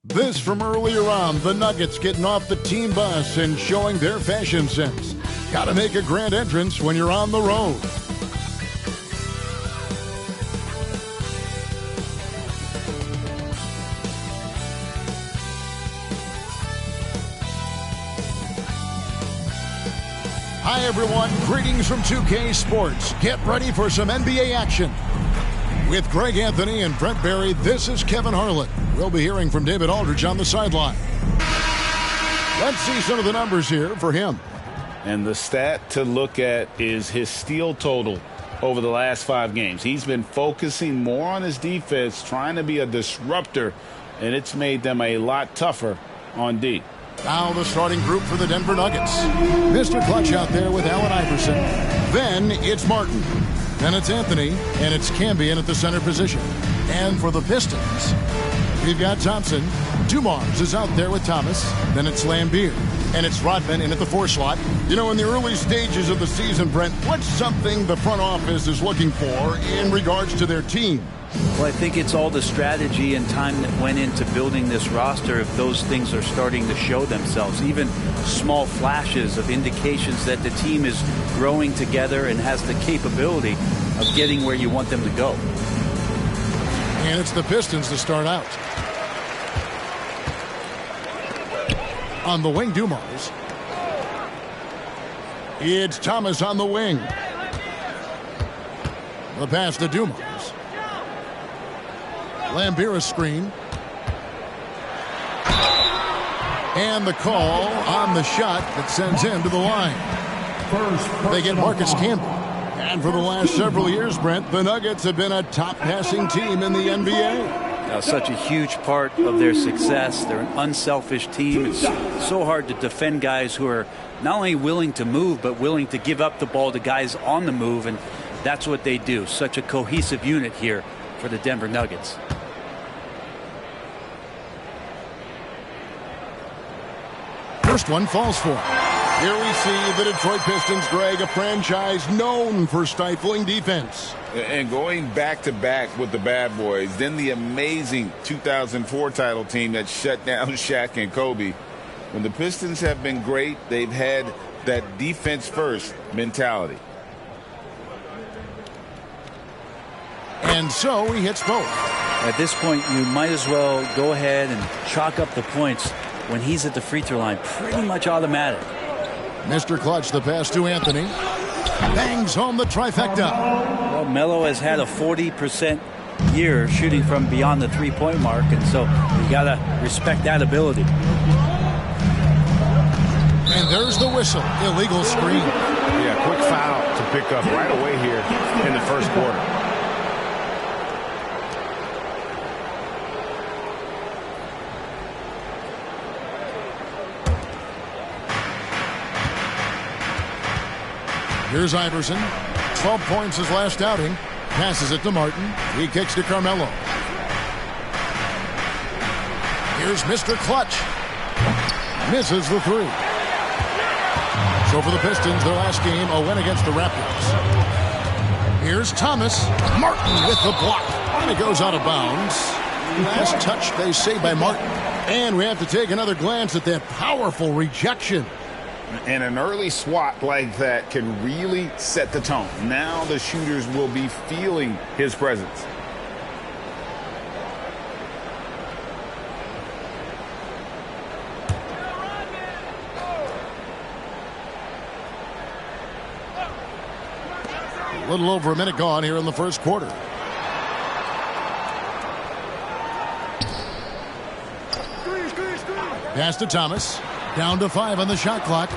This from earlier on, the Nuggets getting off the team bus and showing their fashion sense. Got to make a grand entrance when you're on the road. Hi everyone, greetings from 2K Sports. Get ready for some NBA action. With Greg Anthony and Brent Barry, this is Kevin Harlan. We'll be hearing from David Aldridge on the sideline. Let's see some of the numbers here for him. And the stat to look at is his steal total over the last 5 games. He's been focusing more on his defense, trying to be a disruptor, and it's made them a lot tougher on D. Now the starting group for the Denver Nuggets. Mr. Clutch out there with Allen Iverson. Then it's Martin. Then it's Anthony, and it's Cambion at the center position. And for the Pistons, we've got Thompson. Dumars is out there with Thomas. Then it's Lambeer. And it's Rodman in at the 4 slot. You know, in the early stages of the season, Brent, what's something the front office is looking for in regards to their team? Well, I think it's all the strategy and time that went into building this roster. If those things are starting to show themselves, even small flashes of indications that the team is growing together and has the capability of getting where you want them to go. And it's the Pistons to start out. On the wing, Dumars. It's Thomas on the wing. The pass to Dumars. Lambeer screen. And the call on the shot that sends him to the line. They get Marcus Campbell. And for the last several years, Brent, the Nuggets have been a top passing team in the NBA. Such a huge part of their success. They're an unselfish team. It's so hard to defend guys who are not only willing to move, but willing to give up the ball to guys on the move. And that's what they do. Such a cohesive unit here for the Denver Nuggets. First one falls for him. Here we see the Detroit Pistons, Greg, a franchise known for stifling defense. And going back-to-back with the bad boys, then the amazing 2004 title team that shut down Shaq and Kobe. When the Pistons have been great, they've had that defense-first mentality. And so he hits both. At this point, you might as well go ahead and chalk up the points when he's at the free throw line. Pretty much automatic. Mr. Clutch, the pass to Anthony. Bangs home the trifecta. Well, Melo has had a 40% year shooting from beyond the three-point mark, and so you got to respect that ability. And there's the whistle. Illegal screen. Yeah, quick foul to pick up right away here in the first quarter. Here's Iverson. 12 points his last outing. Passes it to Martin. He kicks to Carmelo. Here's Mr. Clutch. Misses the 3. So for the Pistons, their last game, a win against the Raptors. Here's Thomas. Martin with the block. And it goes out of bounds. Last touch, they say, by Martin. And we have to take another glance at that powerful rejection. And an early swat like that can really set the tone. Now the shooters will be feeling his presence. A little over a minute gone here in the first quarter. Pass to Thomas. Down to 5 on the shot clock.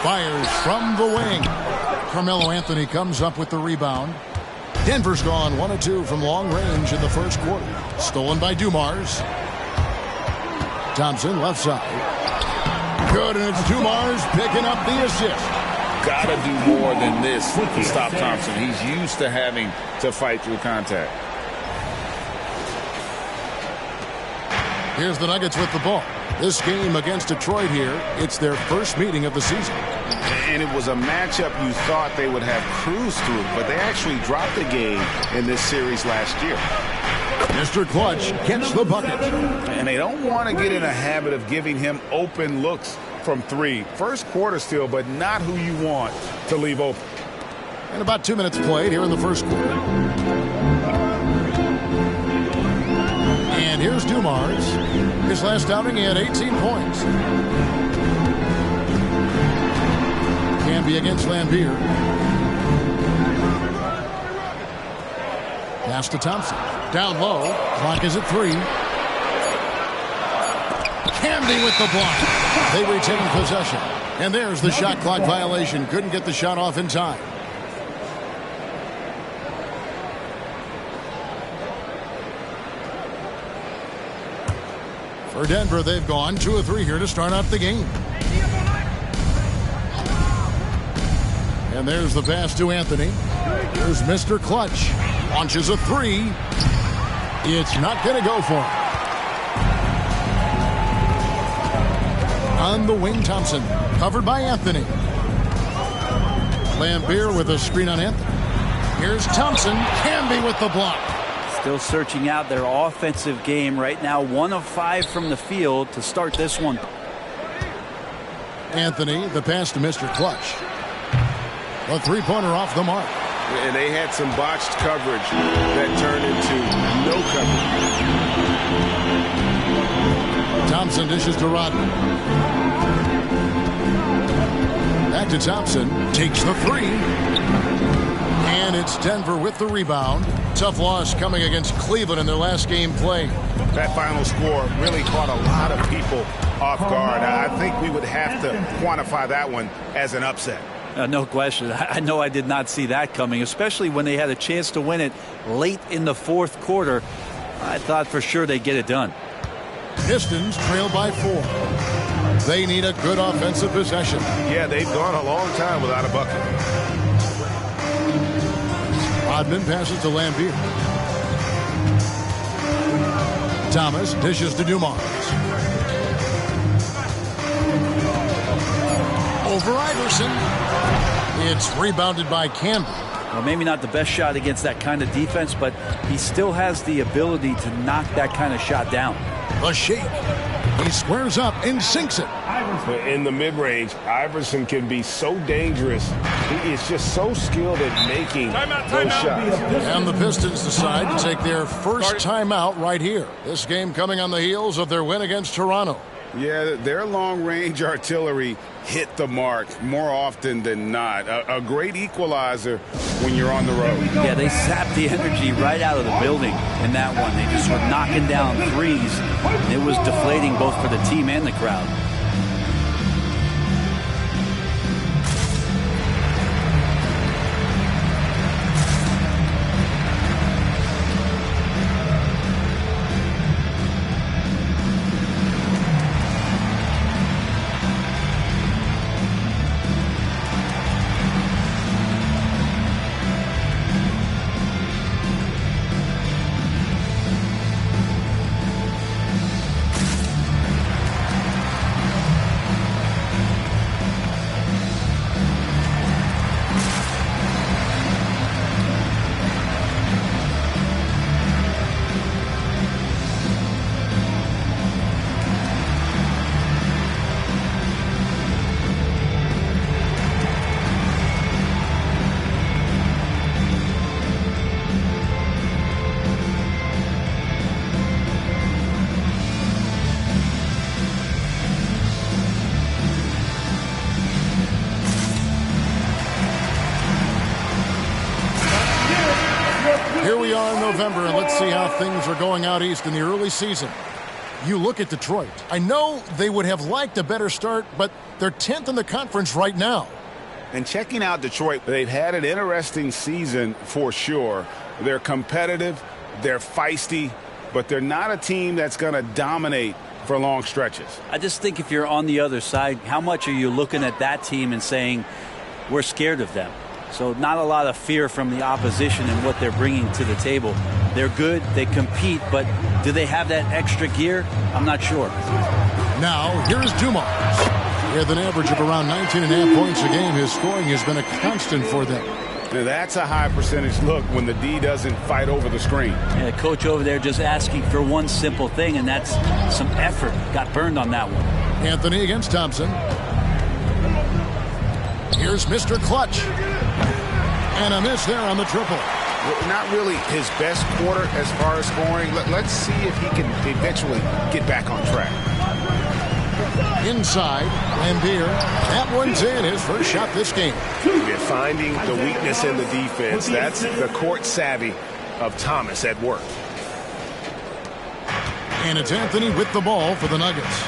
Fires from the wing. Carmelo Anthony comes up with the rebound. Denver's gone 1 of 2 from long range in the first quarter. Stolen by Dumars. Thompson left side. Good, and it's Dumars picking up the assist. Gotta do more than this to stop Thompson. He's used to having to fight through contact. Here's the Nuggets with the ball. This game against Detroit here, it's their first meeting of the season. And it was a matchup you thought they would have cruised through, but they actually dropped the game in this series last year. Mr. Clutch gets the bucket. And they don't want to get in a habit of giving him open looks from three. First quarter still, but not who you want to leave open. And about 2 minutes played here in the first quarter. And here's Dumars. His last outing, he had 18 points. Camby against Lambier. Pass to Thompson. Down low. Clock is at 3. Camby with the block. They retain possession. And there's the shot clock violation. Couldn't get the shot off in time. For Denver, they've gone 2 of 3 here to start out the game. And there's the pass to Anthony. Here's Mr. Clutch. Launches a 3. It's not going to go for him. On the wing, Thompson. Covered by Anthony. Lambier with a screen on Anthony. Here's Thompson. Camby with the block. Still searching out their offensive game right now. 1 of 5 from the field to start this one. Anthony, the pass to Mr. Clutch. A three-pointer off the mark. And they had some botched coverage that turned into no coverage. Thompson dishes to Rodman. Back to Thompson. Takes the 3. And it's Denver with the rebound. Tough loss coming against Cleveland in their last game played. That final score really caught a lot of people off guard. I think we would have to quantify that one as an upset. No question. I know I did not see that coming, especially when they had a chance to win it late in the fourth quarter. I thought for sure they'd get it done. Pistons trail by 4. They need a good offensive possession. Yeah, they've gone a long time without a bucket. Rodman passes to Lambier. Thomas dishes to Dumars. Over Iverson. It's rebounded by Camby. Well, maybe not the best shot against that kind of defense, but he still has the ability to knock that kind of shot down. A shake. He squares up and sinks it. In the mid-range, Iverson can be so dangerous. He is just so skilled at making those shots. And the Pistons decide to take their first timeout right here. This game coming on the heels of their win against Toronto. Yeah, their long-range artillery hit the mark more often than not. A great equalizer when you're on the road. Yeah, they sapped the energy right out of the building in that one. They just were knocking down threes. And it was deflating both for the team and the crowd. Here we are in November, and let's see how things are going out east in the early season. You look at Detroit. I know they would have liked a better start, but they're 10th in the conference right now. And checking out Detroit, they've had an interesting season for sure. They're competitive, they're feisty, but they're not a team that's going to dominate for long stretches. I just think if you're on the other side, how much are you looking at that team and saying, we're scared of them? So not a lot of fear from the opposition and what they're bringing to the table. They're good, they compete, but do they have that extra gear? I'm not sure. Now, here's Dumars. With an average of around 19.5 points a game, his scoring has been a constant for them. Now that's a high percentage look when the D doesn't fight over the screen. Yeah, coach over there just asking for one simple thing, and that's some effort. Got burned on that one. Anthony against Thompson. Here's Mr. Clutch. And a miss there on the triple. Well, not really his best quarter as far as scoring. Let's see if he can eventually get back on track. Inside, Lambier. That one's in. His first shot this game. They're finding the weakness in the defense. That's the court savvy of Thomas at work. And it's Anthony with the ball for the Nuggets.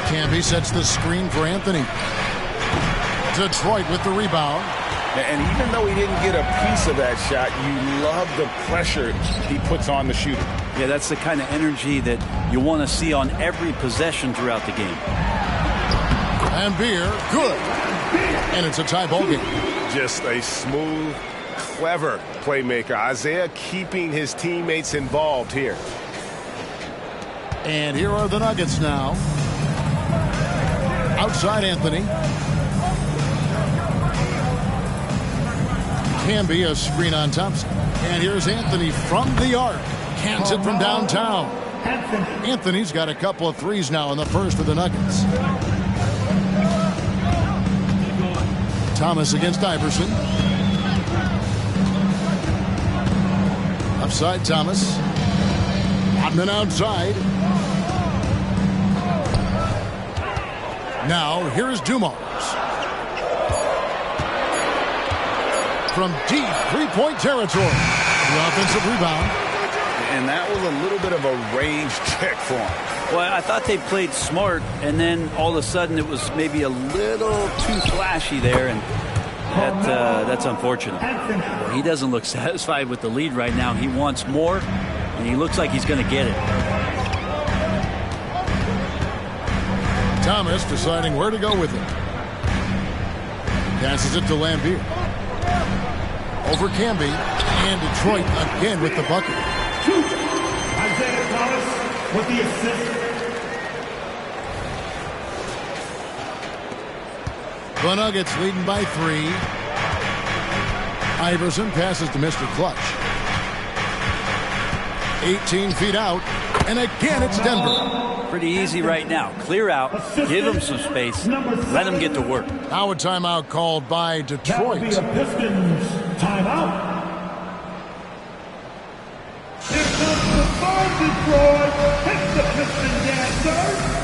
Camby sets the screen for Anthony. Detroit with the rebound. And even though he didn't get a piece of that shot, you love the pressure he puts on the shooter. Yeah, that's the kind of energy that you want to see on every possession throughout the game. Lambier, good. And it's a tie ball game. Just a smooth, clever playmaker. Isaiah keeping his teammates involved here. And here are the Nuggets now. Outside Anthony. Camby, a screen on Thompson. And here's Anthony from the arc. Cans it from downtown. Anthony's got a couple of threes now in the first for the Nuggets. Thomas against Iverson. Upside Thomas. Rodman outside. Now here's Dumars. From deep three-point territory. The offensive rebound. And that was a little bit of a range check for him. Well, I thought they played smart, and then all of a sudden it was maybe a little too flashy there, and that's unfortunate. Well, he doesn't look satisfied with the lead right now. He wants more, and he looks like he's going to get it. Thomas deciding where to go with it. Passes it to Lambier. Over Camby. And Detroit again with the bucket. Isaiah Thomas with the assist. The Nuggets leading by 3. Iverson passes to Mr. Clutch. 18 feet out. And again it's Denver. Pretty easy right now. Clear out. Give them some space. Let them get to work. Now a timeout called by Detroit. That will be a Pistons timeout. Here comes the ball, Detroit. Take the Pistons dancer.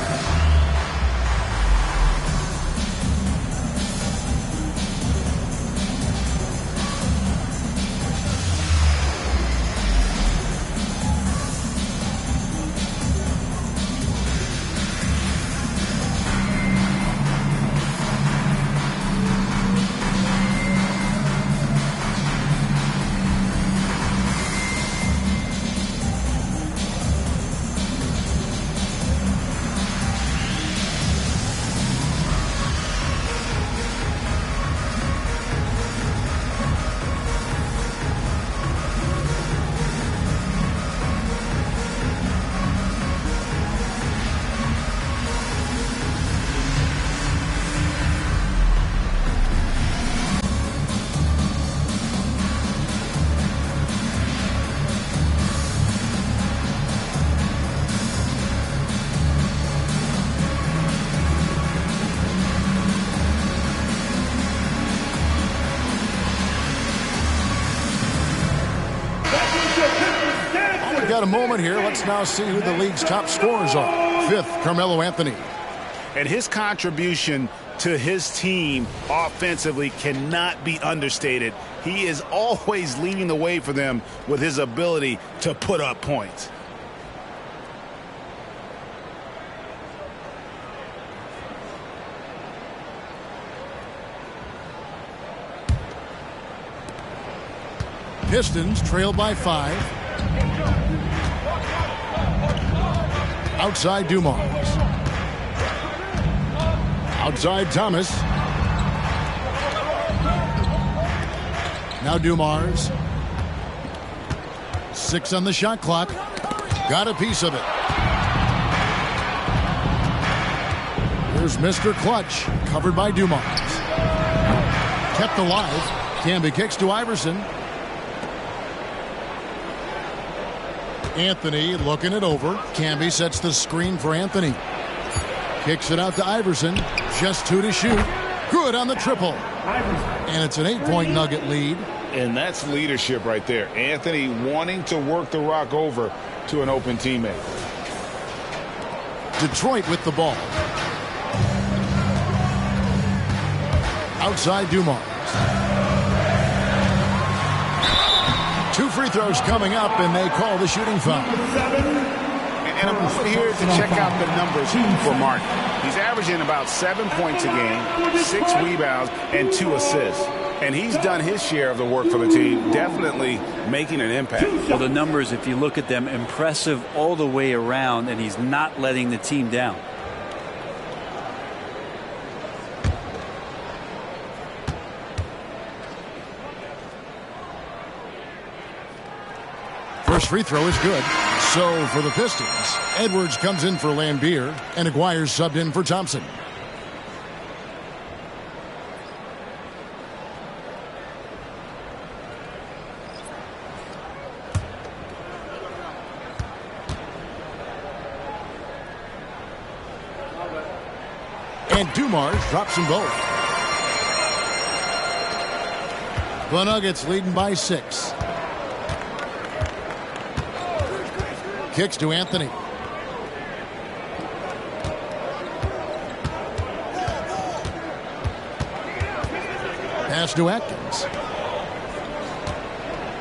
Got a moment here. Let's now see who the league's top scorers are. 5th, Carmelo Anthony. And his contribution to his team offensively cannot be understated. He is always leading the way for them with his ability to put up points. Pistons trail by 5. Outside Dumars. Outside Thomas. Now Dumars. 6 on the shot clock. Got a piece of it. Here's Mr. Clutch, covered by Dumars. Kept alive. Camby kicks to Iverson. Anthony looking it over. Camby sets the screen for Anthony. Kicks it out to Iverson. Just 2 to shoot. Good on the triple. And it's an 8-point Nugget lead. And that's leadership right there. Anthony wanting to work the rock over to an open teammate. Detroit with the ball. Outside Dumars. 2 free throws coming up, and they call the shooting foul. And I'm over here to check out the numbers for Martin. He's averaging about 7 points a game, 6 rebounds, and 2 assists. And he's done his share of the work for the team, definitely making an impact. Well, the numbers, if you look at them, impressive all the way around, and he's not letting the team down. First free throw is good. So for the Pistons, Edwards comes in for Lambier, and Aguirre's subbed in for Thompson. And Dumars drops them both. The Nuggets leading by 6. Kicks to Anthony. Pass to Atkins.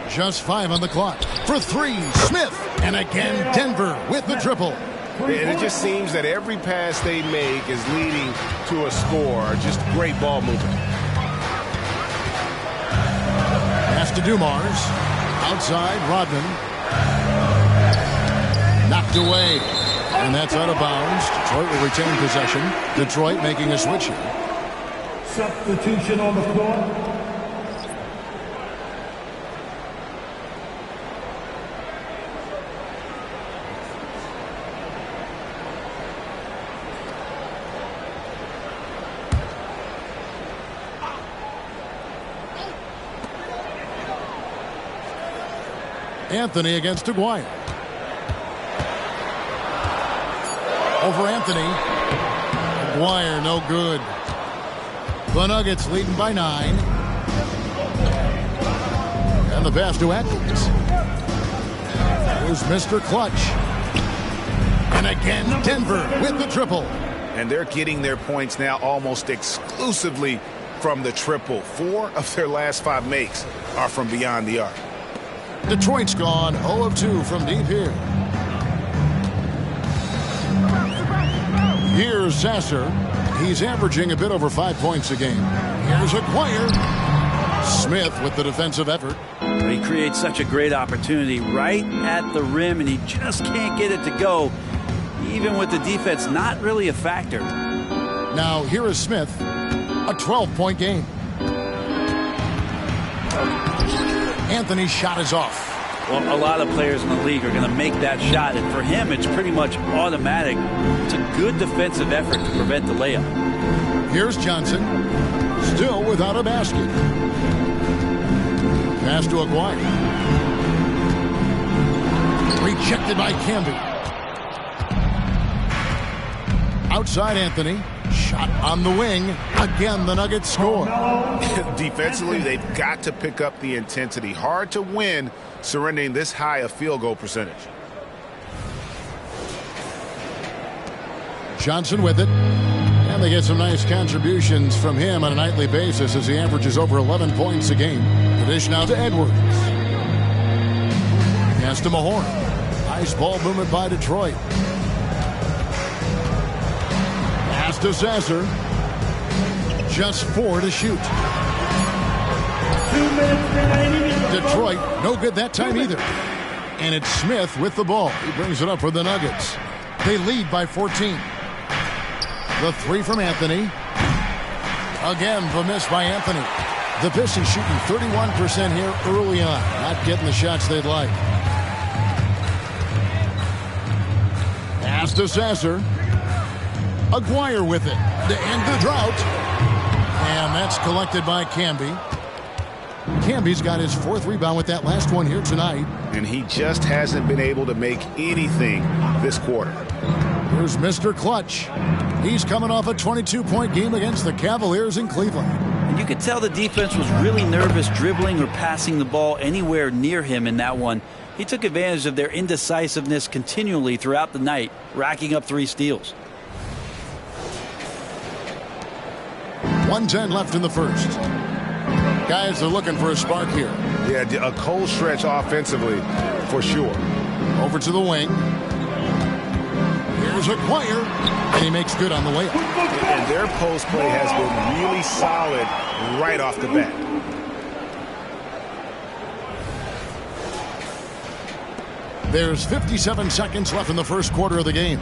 Just 5 on the clock. For 3, Smith. And again, Denver with the triple. And it just seems that every pass they make is leading to a score. Just great ball movement. Pass to Dumars. Outside, Rodman. Knocked away. And that's out of bounds. Detroit will retain possession. Detroit making a switch here. Substitution on the floor. Anthony against Aguirre. Over Anthony. Aguirre no good. The Nuggets leading by 9. And the pass to Atkins. Here's Mr. Clutch. And again, Denver with the triple. And they're getting their points now almost exclusively from the triple. 4 of their last 5 makes are from beyond the arc. Detroit's gone 0 of 2 from deep here. Here's Sasser. He's averaging a bit over 5 points a game. Here's Aguirre. Smith with the defensive effort. He creates such a great opportunity right at the rim, and he just can't get it to go, even with the defense not really a factor. Now here is Smith. A 12-point game. Anthony's shot is off. Well, a lot of players in the league are going to make that shot, and for him, it's pretty much automatic. It's a good defensive effort to prevent the layup. Here's Johnson, still without a basket. Pass to Aguirre. Rejected by Camby. Outside Anthony. Shot on the wing. Again, the Nuggets score. Defensively, they've got to pick up the intensity. Hard to win surrendering this high a field goal percentage. Johnson with it. And they get some nice contributions from him on a nightly basis as he averages over 11 points a game. The dish now to Edwards. Pass to Mahorn. Nice ball movement by Detroit. Pass to Sasser. Just 4 to shoot. 2 minutes remaining. Detroit, no good that time either. And it's Smith with the ball. He brings it up for the Nuggets. They lead by 14. The 3 from Anthony. Again, the miss by Anthony. The Pistons shooting 31% here early on. Not getting the shots they'd like. Pass to Sasser. Aguirre with it to end the drought. And that's collected by Camby. Camby's got his 4th rebound with that last one here tonight. And he just hasn't been able to make anything this quarter. Here's Mr. Clutch. He's coming off a 22-point game against the Cavaliers in Cleveland. And you could tell the defense was really nervous dribbling or passing the ball anywhere near him in that one. He took advantage of their indecisiveness continually throughout the night, racking up 3 steals. 1:10 left in the first. Guys are looking for a spark here. Yeah, a cold stretch offensively for sure. Over to the wing. Here's Aguirre, and he makes good on the layup. And their post play has been really solid right off the bat. There's 57 seconds left in the first quarter of the game.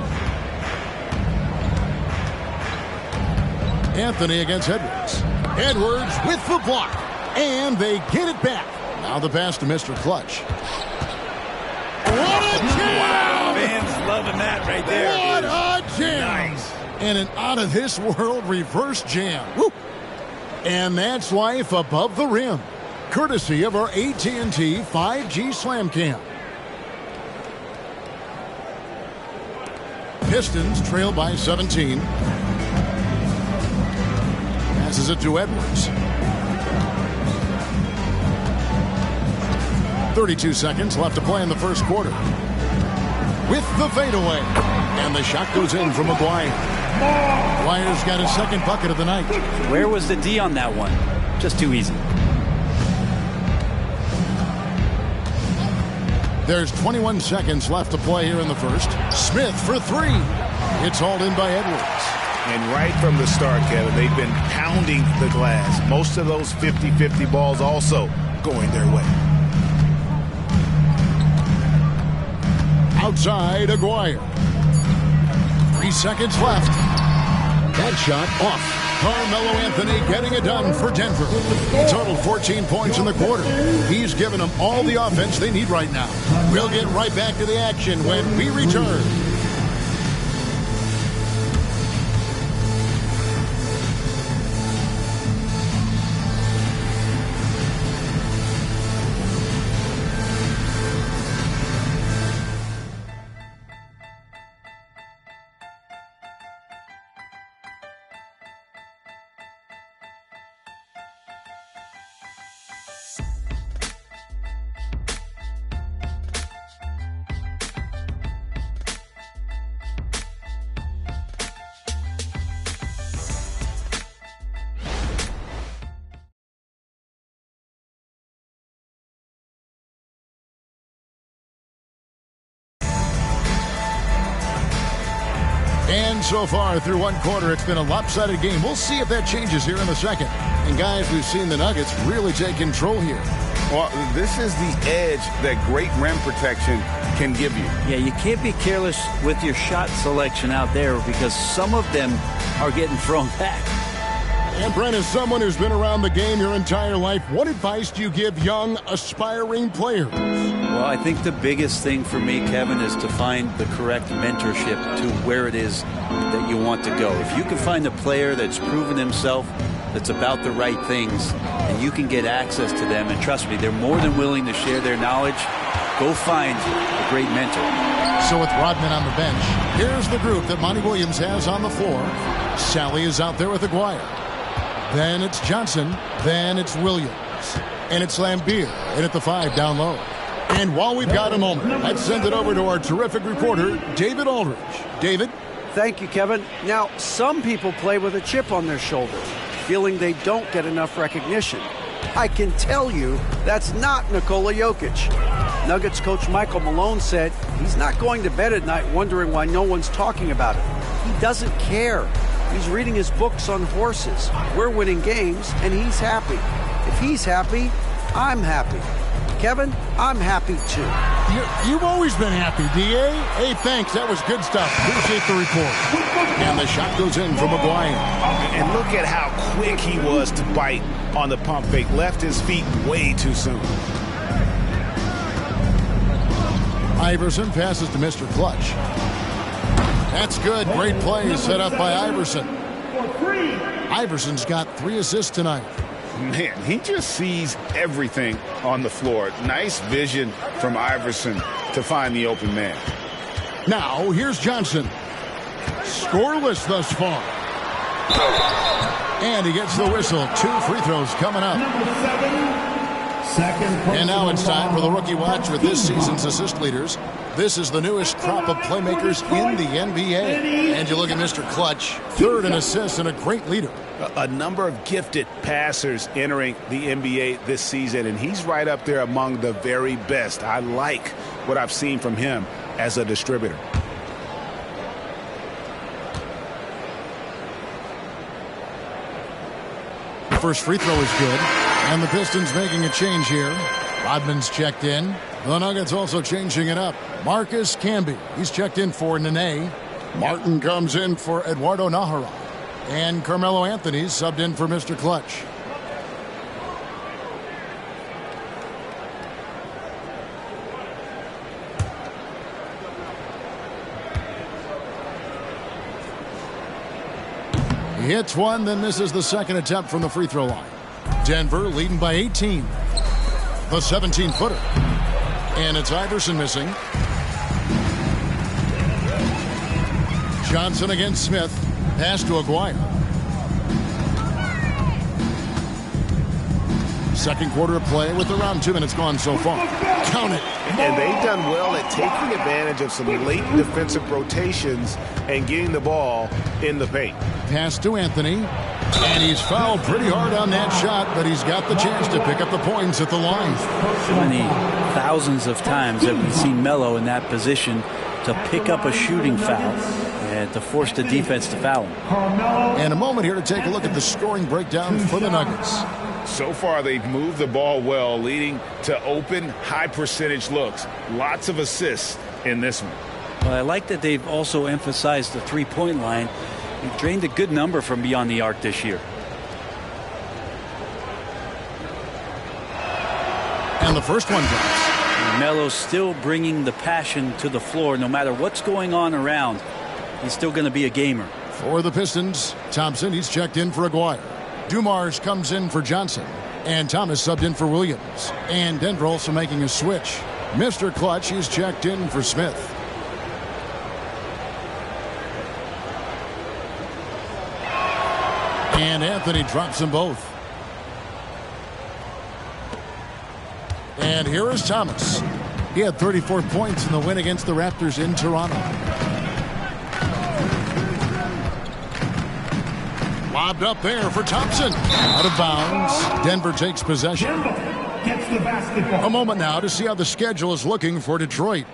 Anthony against Edwards. Edwards with the block. And they get it back. Now the pass to Mr. Clutch. What a jam! Wow, fans loving that right there. What a jam! Nice. And an out-of-this-world reverse jam. Woo. And that's life above the rim. Courtesy of our AT&T 5G Slam Cam. Pistons trail by 17. Passes it to Edwards. 32 seconds left to play in the first quarter. With the fadeaway. And the shot goes in from Aguirre. Aguirre's got his 2nd bucket of the night. Where was the D on that one? Just too easy. There's 21 seconds left to play here in the first. Smith for 3. It's hauled in by Edwards. And right from the start, Kevin, they've been pounding the glass. Most of those 50-50 balls also going their way. Outside, Aguirre. 3 seconds left. That shot off. Carmelo Anthony getting it done for Denver. He totaled 14 points in the quarter. He's given them all the offense they need right now. We'll get right back to the action when we return. And so far through one quarter, it's been a lopsided game. We'll see if that changes here in the second. And guys, we've seen the Nuggets really take control here. Well, this is the edge that great rim protection can give you. Yeah, you can't be careless with your shot selection out there because some of them are getting thrown back. And Brent, as someone who's been around the game your entire life, what advice do you give young, aspiring players? Well, I think the biggest thing for me, Kevin, is to find the correct mentorship to where it is that you want to go. If you can find a player that's proven himself, that's about the right things, and you can get access to them, and trust me, they're more than willing to share their knowledge, go find a great mentor. So with Rodman on the bench, here's the group that Monty Williams has on the floor. Sally is out there with Aguirre. Then it's Johnson. Then it's Williams. And it's Lambeer. And at the 5 down low. And while we've got a moment, let's send it over to our terrific reporter, David Aldridge. David? Thank you, Kevin. Now, some people play with a chip on their shoulder, feeling they don't get enough recognition. I can tell you that's not Nikola Jokic. Nuggets coach Michael Malone said he's not going to bed at night wondering why no one's talking about it. He doesn't care. He's reading his books on horses. We're winning games, and he's happy. If he's happy, I'm happy. Kevin, I'm happy too. You've always been happy, D.A. Hey, thanks. That was good stuff. Appreciate the report. And the shot goes in from Aguirre. And look at how quick he was to bite on the pump fake. Left his feet way too soon. Iverson passes to Mr. Clutch. That's good. Great play set up by Iverson. Iverson's got 3 assists tonight. Man, he just sees everything on the floor. Nice vision from Iverson to find the open man. Now, here's Johnson. Scoreless thus far. And he gets the whistle. 2 free throws coming up. And now it's time for the Rookie Watch with this season's assist leaders. This is the newest crop of playmakers in the NBA. And you look at Mr. Clutch, 3rd in assists and a great leader. A number of gifted passers entering the NBA this season, and he's right up there among the very best. I like what I've seen from him as a distributor. First free throw is good. And the Pistons making a change here. Rodman's checked in. The Nuggets also changing it up. Marcus Camby. He's checked in for Nene. Martin comes in for Eduardo Nahara. And Carmelo Anthony's subbed in for Mr. Clutch. He hits one, then misses the second attempt from the free throw line. Denver leading by 18. The 17-footer. And it's Iverson missing. Johnson against Smith. Pass to Aguirre. Second quarter of play with around 2 minutes gone so far. Count it. And they've done well at taking advantage of some late defensive rotations and getting the ball in the paint. Pass to Anthony. And he's fouled pretty hard on that shot, but he's got the chance to pick up the points at the line. So many thousands of times have we seen Melo in that position to pick up a shooting foul and to force the defense to foul him. And a moment here to take a look at the scoring breakdown for the Nuggets. So far, they've moved the ball well, leading to open, high-percentage looks. Lots of assists in this one. Well, I like that they've also emphasized the three-point line. They've drained a good number from beyond the arc this year. And the first one drops. Melo's still bringing the passion to the floor. No matter what's going on around, he's still going to be a gamer. For the Pistons, Thompson, he's checked in for Aguirre. Dumars comes in for Johnson. And Thomas subbed in for Williams. And Denver also making a switch. Mr. Clutch, he's checked in for Smith. And Anthony drops them both. And here is Thomas. He had 34 points in the win against the Raptors in Toronto. Lobbed up there for Thompson. Out of bounds. Denver takes possession. A moment now to see how the schedule is looking for Detroit.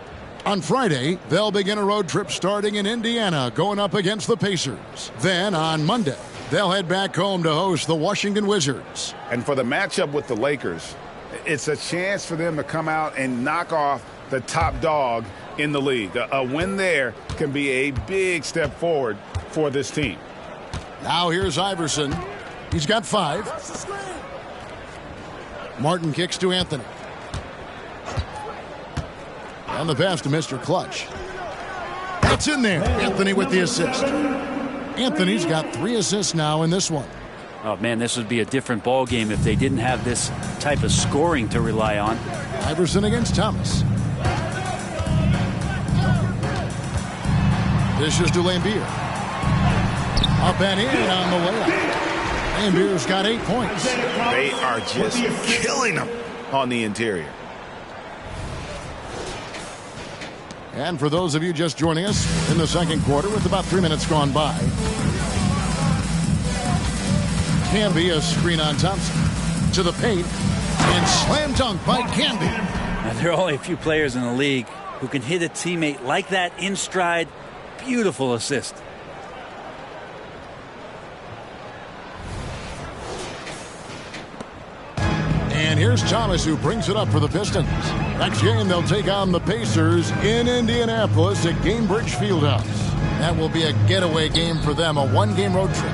On Friday, they'll begin a road trip starting in Indiana, going up against the Pacers. Then on Monday, they'll head back home to host the Washington Wizards. And for the matchup with the Lakers, it's a chance for them to come out and knock off the top dog in the league. A win there can be a big step forward for this team. Now here's Iverson. He's got 5. Martin kicks to Anthony. And the pass to Mr. Clutch. That's in there. Anthony with the assist. Anthony's got 3 assists now in this one. Oh, man, this would be a different ball game if they didn't have this type of scoring to rely on. Iverson against Thomas. Dishes to Lambeer. Up and in on the layup. Lambeer's got 8 points. They are just killing them on the interior. And for those of you just joining us in the second quarter with about 3 minutes gone by, Camby, a screen on Thompson. To the paint. And slam dunk by Camby. Now, there are only a few players in the league who can hit a teammate like that in stride. Beautiful assist. And here's Thomas, who brings it up for the Pistons. Next game, they'll take on the Pacers in Indianapolis at Gainbridge Fieldhouse. That will be a getaway game for them, a 1-game road trip.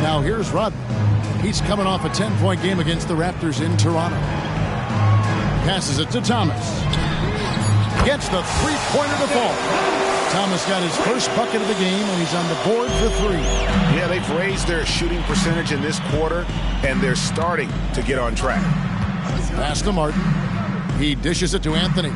Now here's Rodman. He's coming off a 10-point game against the Raptors in Toronto. Passes it to Thomas. Gets the 3-pointer to fall. Thomas got his first bucket of the game, and he's on the board for 3. Yeah, they've raised their shooting percentage in this quarter, and they're starting to get on track. Pass to Martin. He dishes it to Anthony.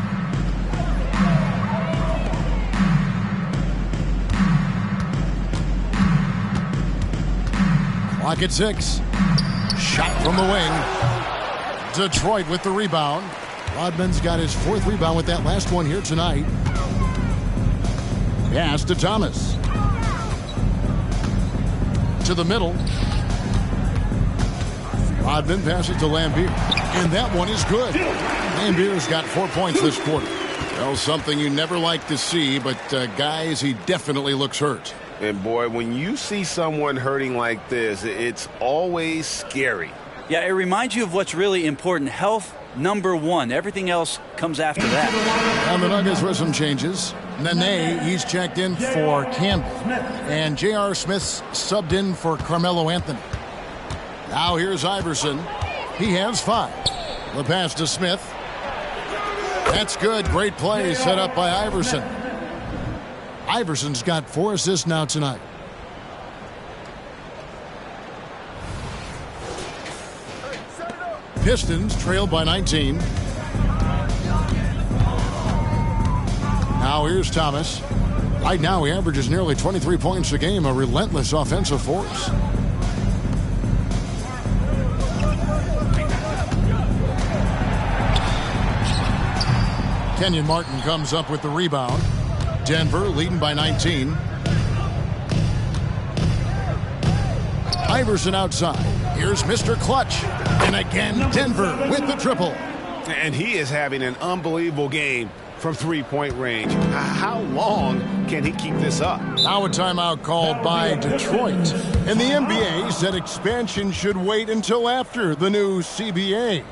Clock at 6. Shot from the wing. Detroit with the rebound. Rodman's got his 4th rebound with that last one here tonight. Pass to Thomas. To the middle. Rodman passes to Lambeer. And that one is good. Lambier's got 4 points this quarter. Well, something you never like to see, but guys, he definitely looks hurt. And boy, when you see someone hurting like this, it's always scary. Yeah, it reminds you of what's really important. Health, number 1. Everything else comes after that. And the Nuggets for some changes. Nene, he's checked in for Campbell. And J.R. Smith's subbed in for Carmelo Anthony. Now here's Iverson. He has 5. The pass to Smith. That's good. Great play set up by Iverson. Iverson's got 4 assists now tonight. Pistons trail by 19. Now here's Thomas. Right now he averages nearly 23 points a game, a relentless offensive force. Kenyon Martin comes up with the rebound. Denver leading by 19. Iverson outside. Here's Mr. Clutch. And again, Denver with the triple. And he is having an unbelievable game from three-point range. How long can he keep this up? Now a timeout called by Detroit. And the NBA said expansion should wait until after the new CBA.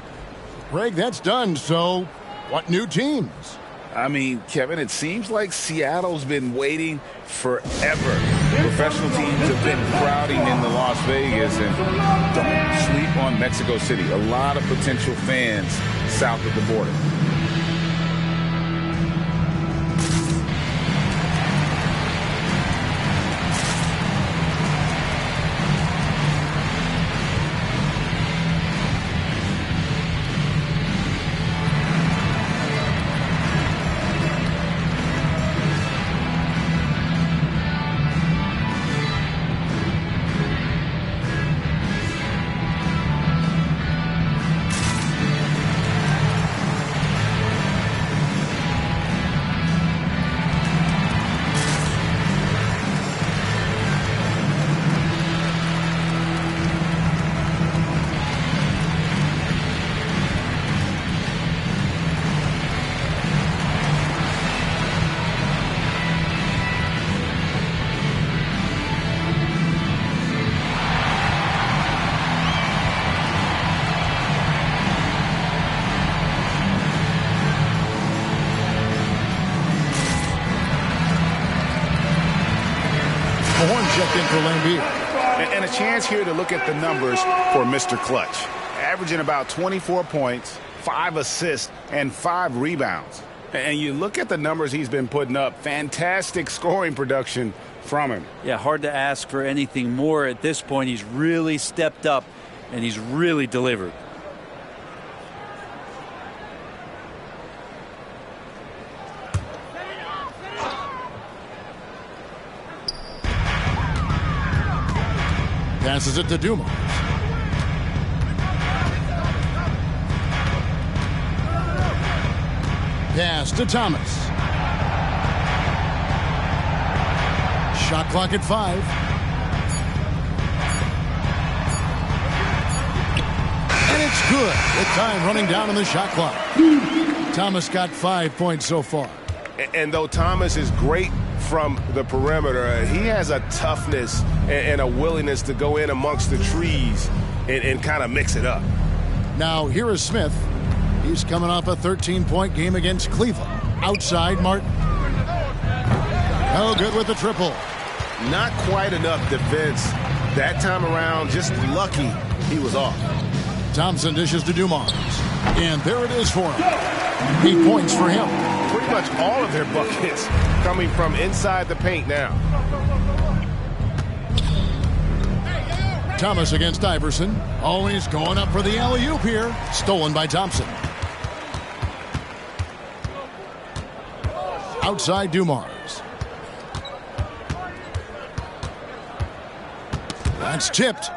Greg, that's done, so what new teams? I mean, Kevin, it seems like Seattle's been waiting forever. Professional teams have been crowding into Las Vegas, and don't sleep on Mexico City. A lot of potential fans south of the border. Checked in for Lambeer. And a chance here to look at the numbers for Mr. Clutch. Averaging about 24 points, 5 assists, and 5 rebounds. And you look at the numbers he's been putting up, fantastic scoring production from him. Yeah, hard to ask for anything more at this point. He's really stepped up, and he's really delivered. Passes it to Dumas. Pass to Thomas. Shot clock at 5. And it's good. With time running down on the shot clock. Thomas got 5 points so far. And though Thomas is great from the perimeter, he has a toughness and a willingness to go in amongst the trees and kind of mix it up. Now here is Smith. He's coming off a 13-point game against Cleveland. Outside Martin. Oh, good with the triple. Not quite enough defense that time around. Just lucky he was off. Thompson dishes to Dumas. And there it is for him. 8 points for him. pretty much all of their buckets coming from inside the paint now. Thomas against Iverson. Always going up for the alley-oop here. Stolen by Thompson. Outside Dumars. That's tipped.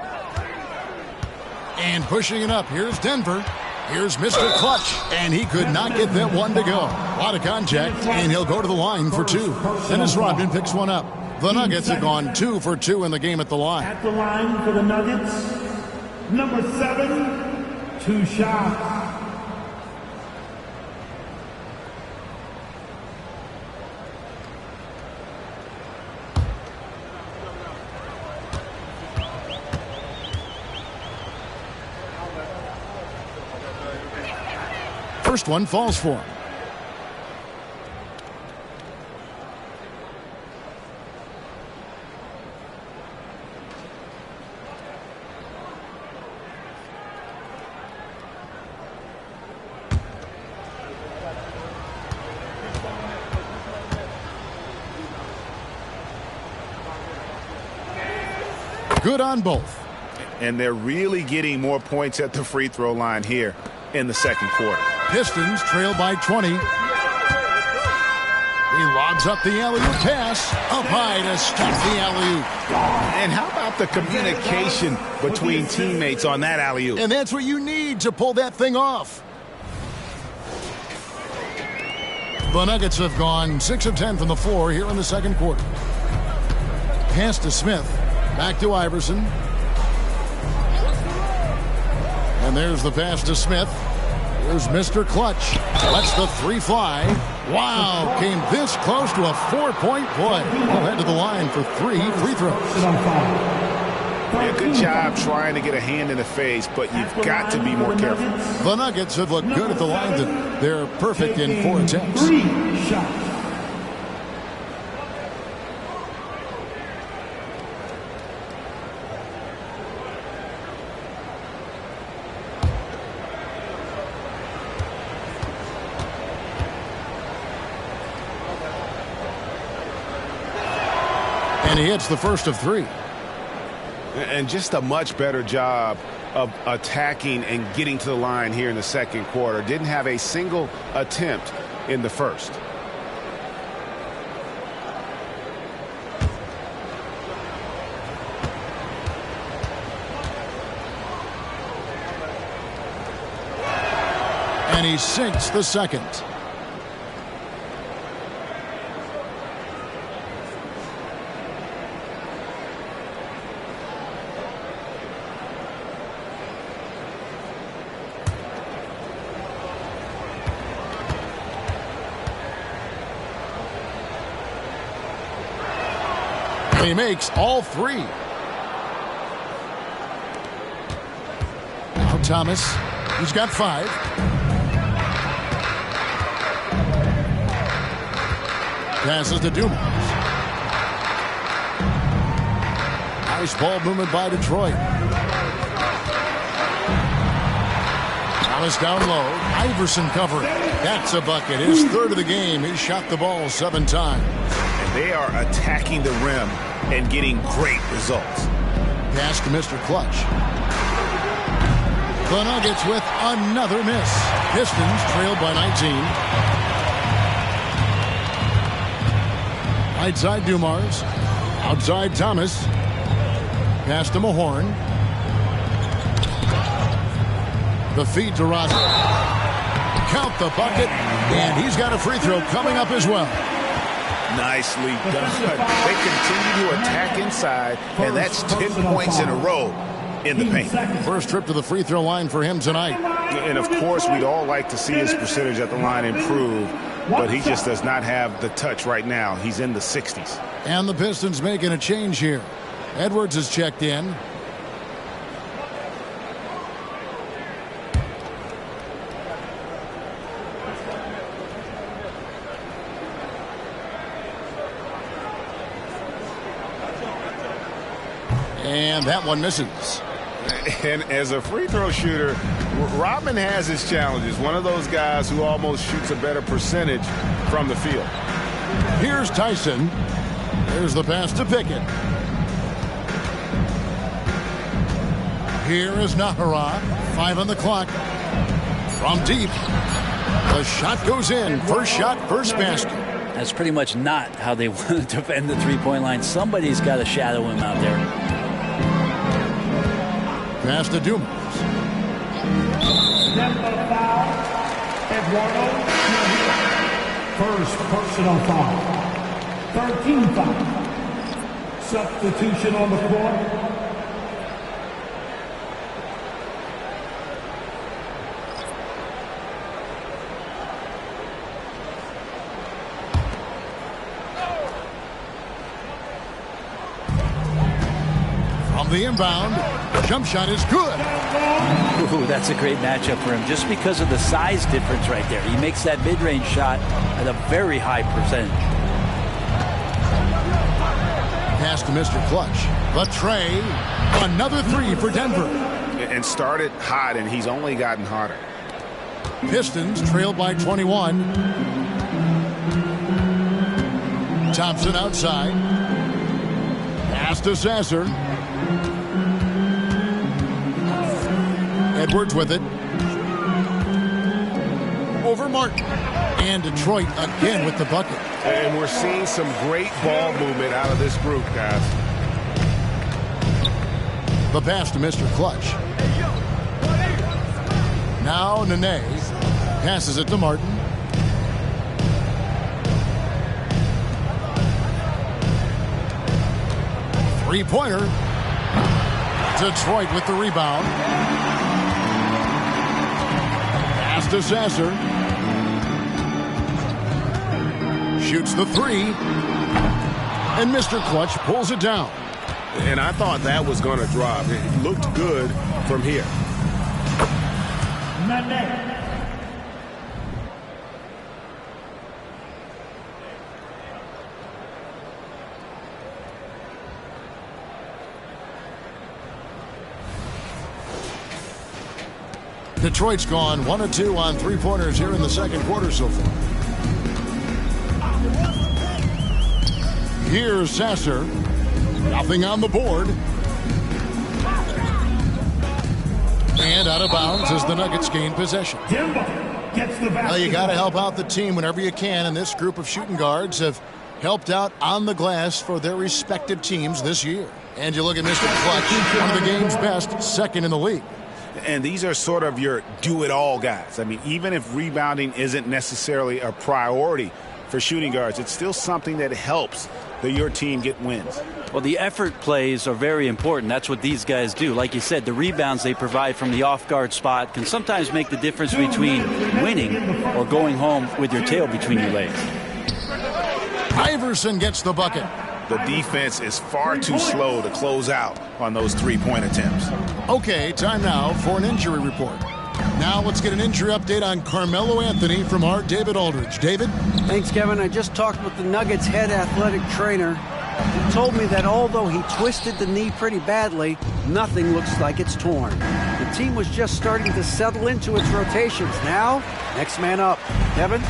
And pushing it up. Here's Denver. Here's Mr. Clutch. And he could not get that one to go. A lot of contact. And he'll go to the line for two. Dennis Rodman picks one up. The Nuggets have gone 2 for 2 in the game at the line. At the line for the Nuggets, number 7, 2 shots. First one falls for him. Good on both. And they're really getting more points at the free throw line here in the second quarter. Pistons trail by 20. He lobs up the alley-oop pass. Up high to stop the alley-oop. And how about the communication between teammates on that alley-oop? And that's what you need to pull that thing off. The Nuggets have gone 6 of 10 from the floor here in the second quarter. Pass to Smith. Back to Iverson. And there's the pass to Smith. Here's Mr. Clutch. Lets the three fly. Wow, came this close to a 4-point play. He'll head to the line for 3 free throws. Yeah, good job trying to get a hand in the face, but you've got to be more careful. The Nuggets have looked good at the line. They're perfect in 4 attempts. 3 shots. And he hits the first of 3. And just a much better job of attacking and getting to the line here in the second quarter. Didn't have a single attempt in the first. And he sinks the second. He makes all 3. Now Thomas, he's got 5. Passes to Dumars. Nice ball movement by Detroit. Thomas down low. Iverson covering. That's a bucket. His third of the game. He shot the ball 7 times. And they are attacking the rim and getting great results. Pass to Mr. Clutch. The Nuggets with another miss. Pistons trailed by 19. Outside Dumars. Outside Thomas. Pass to Mahorn. The feed to Rosen. Count the bucket. And he's got a free throw coming up as well. Nicely done. They continue to attack inside, and that's 10 points in a row in the paint. First trip to the free throw line for him tonight. And, of course, we'd all like to see his percentage at the line improve, but he just does not have the touch right now. He's in the 60s. And the Pistons making a change here. Edwards is checked in. And that one misses. And as a free throw shooter, Rodman has his challenges. One of those guys who almost shoots a better percentage from the field. Here's Tyson. There's the pass to Pickett. Here is Nahara. 5 on the clock. From deep. The shot goes in. First shot, first basket. That's pretty much not how they want to defend the three-point line. Somebody's got to shadow him out there. Pass to Dumas. First personal foul. 13 foul. Substitution on the court. The inbound. Jump shot is good. Ooh, that's a great matchup for him just because of the size difference right there. He makes that mid-range shot at a very high percentage. Pass to Mr. Clutch. The tray. Another 3 for Denver. And started hot, and he's only gotten hotter. Pistons trailed by 21. Thompson outside. Pass to Sasser. Edwards with it. Over Martin. And Detroit again with the bucket. And we're seeing some great ball movement out of this group, guys. The pass to Mr. Clutch. Now Nene passes it to Martin. Three-pointer. Detroit with the rebound. Pass to Sasser. Shoots the 3. And Mr. Clutch pulls it down. And I thought that was going to drop. It looked good from here. Detroit's gone 1 of 2 on three-pointers here in the second quarter so far. Here's Sasser. Nothing on the board. And out of bounds as the Nuggets gain possession. Well, you got to help out the team whenever you can, and this group of shooting guards have helped out on the glass for their respective teams this year. And you look at Mr. Clutch, one of the game's best, second in the league. And these are sort of your do-it-all guys. I mean, even if rebounding isn't necessarily a priority for shooting guards, it's still something that helps your team get wins. Well, the effort plays are very important. That's what these guys do. Like you said, the rebounds they provide from the off-guard spot can sometimes make the difference between winning or going home with your tail between your legs. Iverson gets the bucket. The defense is far too slow to close out on those three-point attempts. Okay, time now for an injury report. Now let's get an injury update on Carmelo Anthony from our David Aldridge. David? Thanks, Kevin. I just talked with the Nuggets head athletic trainer. He told me that although he twisted the knee pretty badly, nothing looks like it's torn. The team was just starting to settle into its rotations. Now, next man up. Kevin?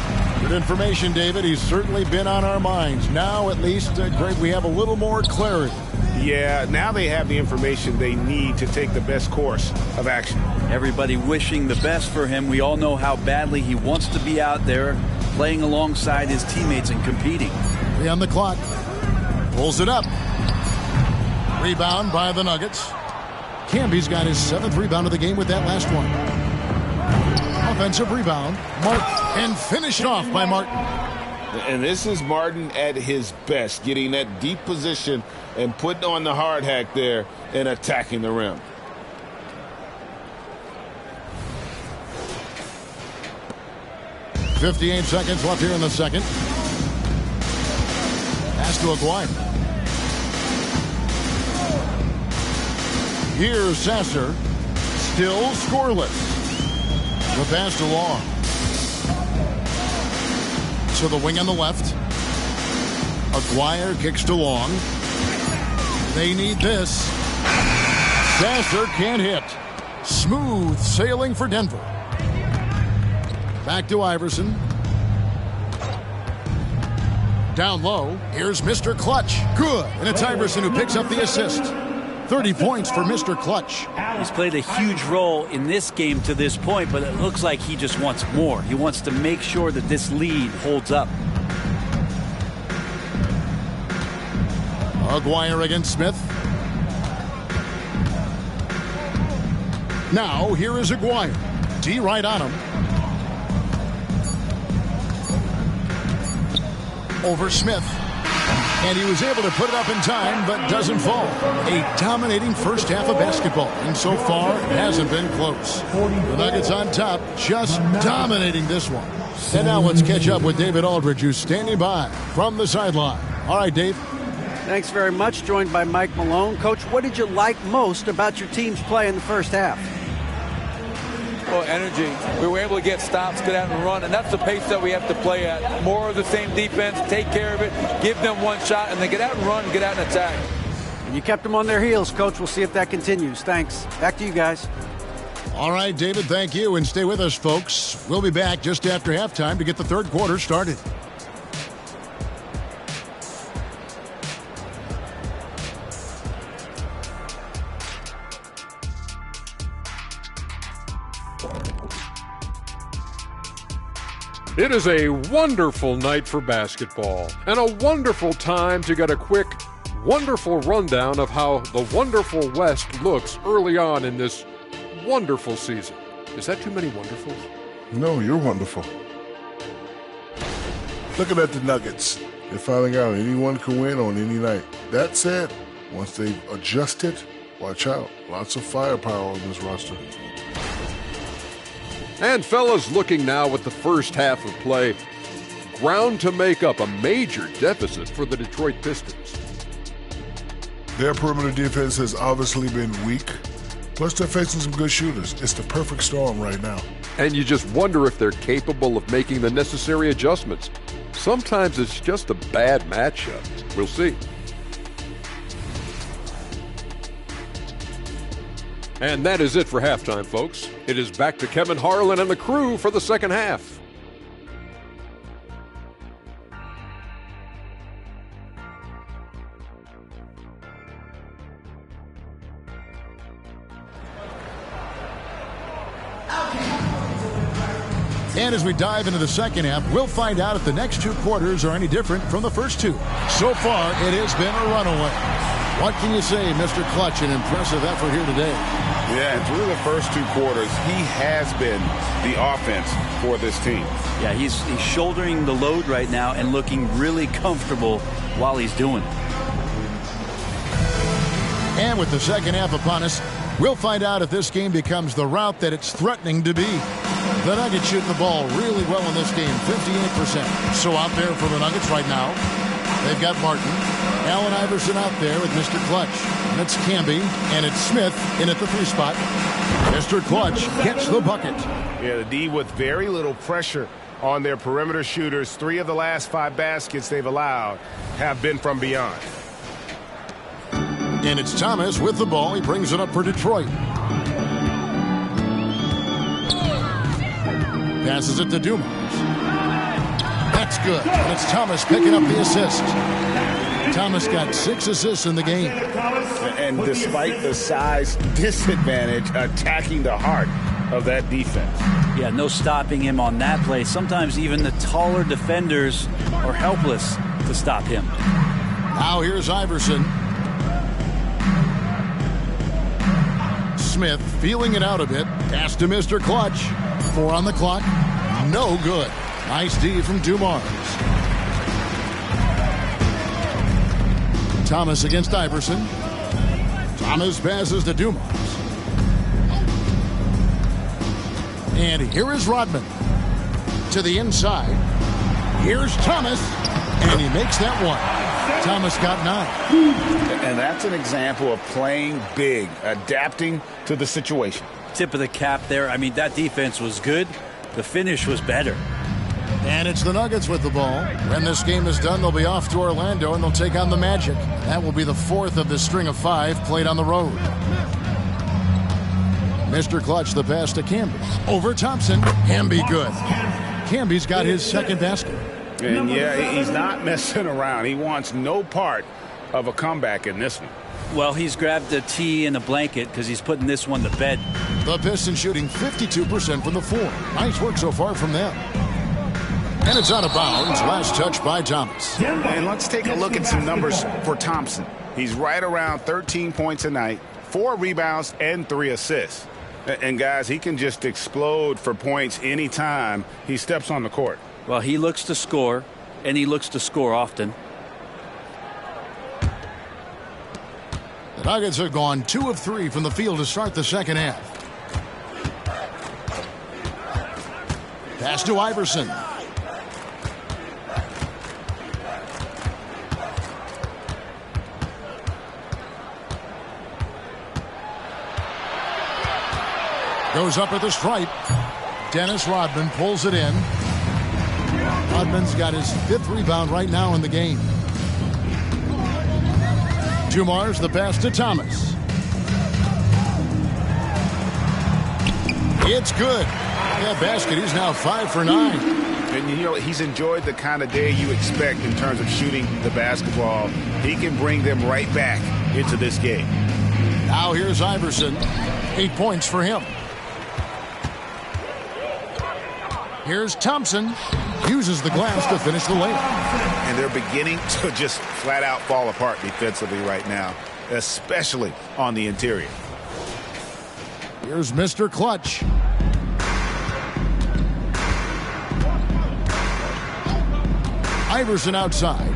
Good information, David. He's certainly been on our minds. Now, at least, Greg, we have a little more clarity. Yeah, now they have the information they need to take the best course of action. Everybody wishing the best for him. We all know how badly he wants to be out there playing alongside his teammates and competing. 3 on the clock. Pulls it up. Rebound by the Nuggets. Camby's got his 7th rebound of the game with that last one. Offensive rebound. Martin. And finished off by Martin. And this is Martin at his best, getting that deep position and putting on the hard hack there and attacking the rim. .58 seconds left here in the second. Pass to Aguirre. Here's Sasser. Still scoreless. The pass to Long. To the wing on the left. Aguirre kicks to Long. They need this. Sasser can't hit. Smooth sailing for Denver. Back to Iverson. Down low, here's Mr. Clutch. Good. And it's Iverson who picks up the assist. 30 points for Mr. Clutch. He's played a huge role in this game to this point, but it looks like he just wants more. He wants to make sure that this lead holds up. Aguirre against Smith. Now, here is Aguirre. D right on him. Over Smith. And he was able to put it up in time, but doesn't fall. A dominating first half of basketball. And so far, it hasn't been close. The Nuggets on top, just dominating this one. And now let's catch up with David Aldridge, who's standing by from the sideline. All right, Dave. Thanks very much. Joined by Mike Malone. Coach, what did you like most about your team's play in the first half? Well, energy. We were able to get stops, get out and run, and that's the pace that we have to play at. More of the same defense, take care of it, give them one shot, and then get out and run and get out and attack. And you kept them on their heels, Coach. We'll see if that continues. Thanks. Back to you guys. All right, David, thank you. And stay with us, folks. We'll be back just after halftime to get the third quarter started. It is a wonderful night for basketball and a wonderful time to get a quick, wonderful rundown of how the wonderful West looks early on in this wonderful season. Is that too many wonderfuls? No, you're wonderful. Looking at the Nuggets, they're finding out anyone can win on any night. That said, once they've adjusted, watch out. Lots of firepower on this roster. And fellas, looking now at the first half of play, ground to make up a major deficit for the Detroit Pistons. Their perimeter defense has obviously been weak, plus they're facing some good shooters. It's the perfect storm right now. And you just wonder if they're capable of making the necessary adjustments. Sometimes it's just a bad matchup. We'll see. And that is it for halftime, folks. It is back to Kevin Harlan and the crew for the second half. And as we dive into the second half, we'll find out if the next two quarters are any different from the first two. So far, it has been a runaway. What can you say, Mr. Clutch? An impressive effort here today. Yeah, through the first two quarters, he has been the offense for this team. Yeah, he's shouldering the load right now and looking really comfortable while he's doing it. And with the second half upon us, we'll find out if this game becomes the route that it's threatening to be. The Nuggets shooting the ball really well in this game, 58%. So out there for the Nuggets right now, they've got Martin. Allen Iverson out there with Mr. Clutch. And it's Camby, and it's Smith in at the 3 spot. Mr. Clutch gets the bucket. Yeah, the D with very little pressure on their perimeter shooters. 3 of the last 5 baskets they've allowed have been from beyond. And it's Thomas with the ball. He brings it up for Detroit. Passes it to Dumas. That's good. And it's Thomas picking up the assist. Thomas got 6 assists in the game. And despite the size disadvantage, attacking the heart of that defense. Yeah, no stopping him on that play. Sometimes even the taller defenders are helpless to stop him. Now here's Iverson. Smith feeling it out a bit. Pass to Mr. Clutch. 4 on the clock. No good. Nice D from Dumas. Thomas against Iverson. Thomas passes to Dumas. And here is Rodman. To the inside. Here's Thomas. And he makes that one. Thomas got 9. And that's an example of playing big, adapting to the situation. Tip of the cap there. I mean, that defense was good. The finish was better. And it's the Nuggets with the ball. When this game is done, they'll be off to Orlando, and they'll take on the Magic. That will be the 4th of the string of 5 played on the road. Mr. Clutch, the pass to Camby. Over Thompson. Camby good. Camby's got his second basket. And yeah, he's not messing around. He wants no part of a comeback in this one. Well, he's grabbed a tee and a blanket because he's putting this one to bed. The Pistons shooting 52% from the floor. Nice work so far from them. And it's out of bounds. Last touch by Thomas. And let's take a look at some numbers for Thompson. He's right around 13 points a night, 4 rebounds, and 3 assists. And guys, he can just explode for points anytime he steps on the court. Well, he looks to score, and he looks to score often. The Nuggets have gone 2 of 3 from the field to start the second half. Pass to Iverson. Goes up at the stripe. Dennis Rodman pulls it in. Rodman's got his 5th rebound right now in the game. Dumar's the pass to Thomas. It's good. That basket, he's now 5 for 9. And, you know, he's enjoyed the kind of day you expect in terms of shooting the basketball. He can bring them right back into this game. Now here's Iverson. 8 points for him. Here's Thompson. Uses the glass to finish the layup. And they're beginning to just flat out fall apart defensively right now, especially on the interior. Here's Mr. Clutch. Iverson outside.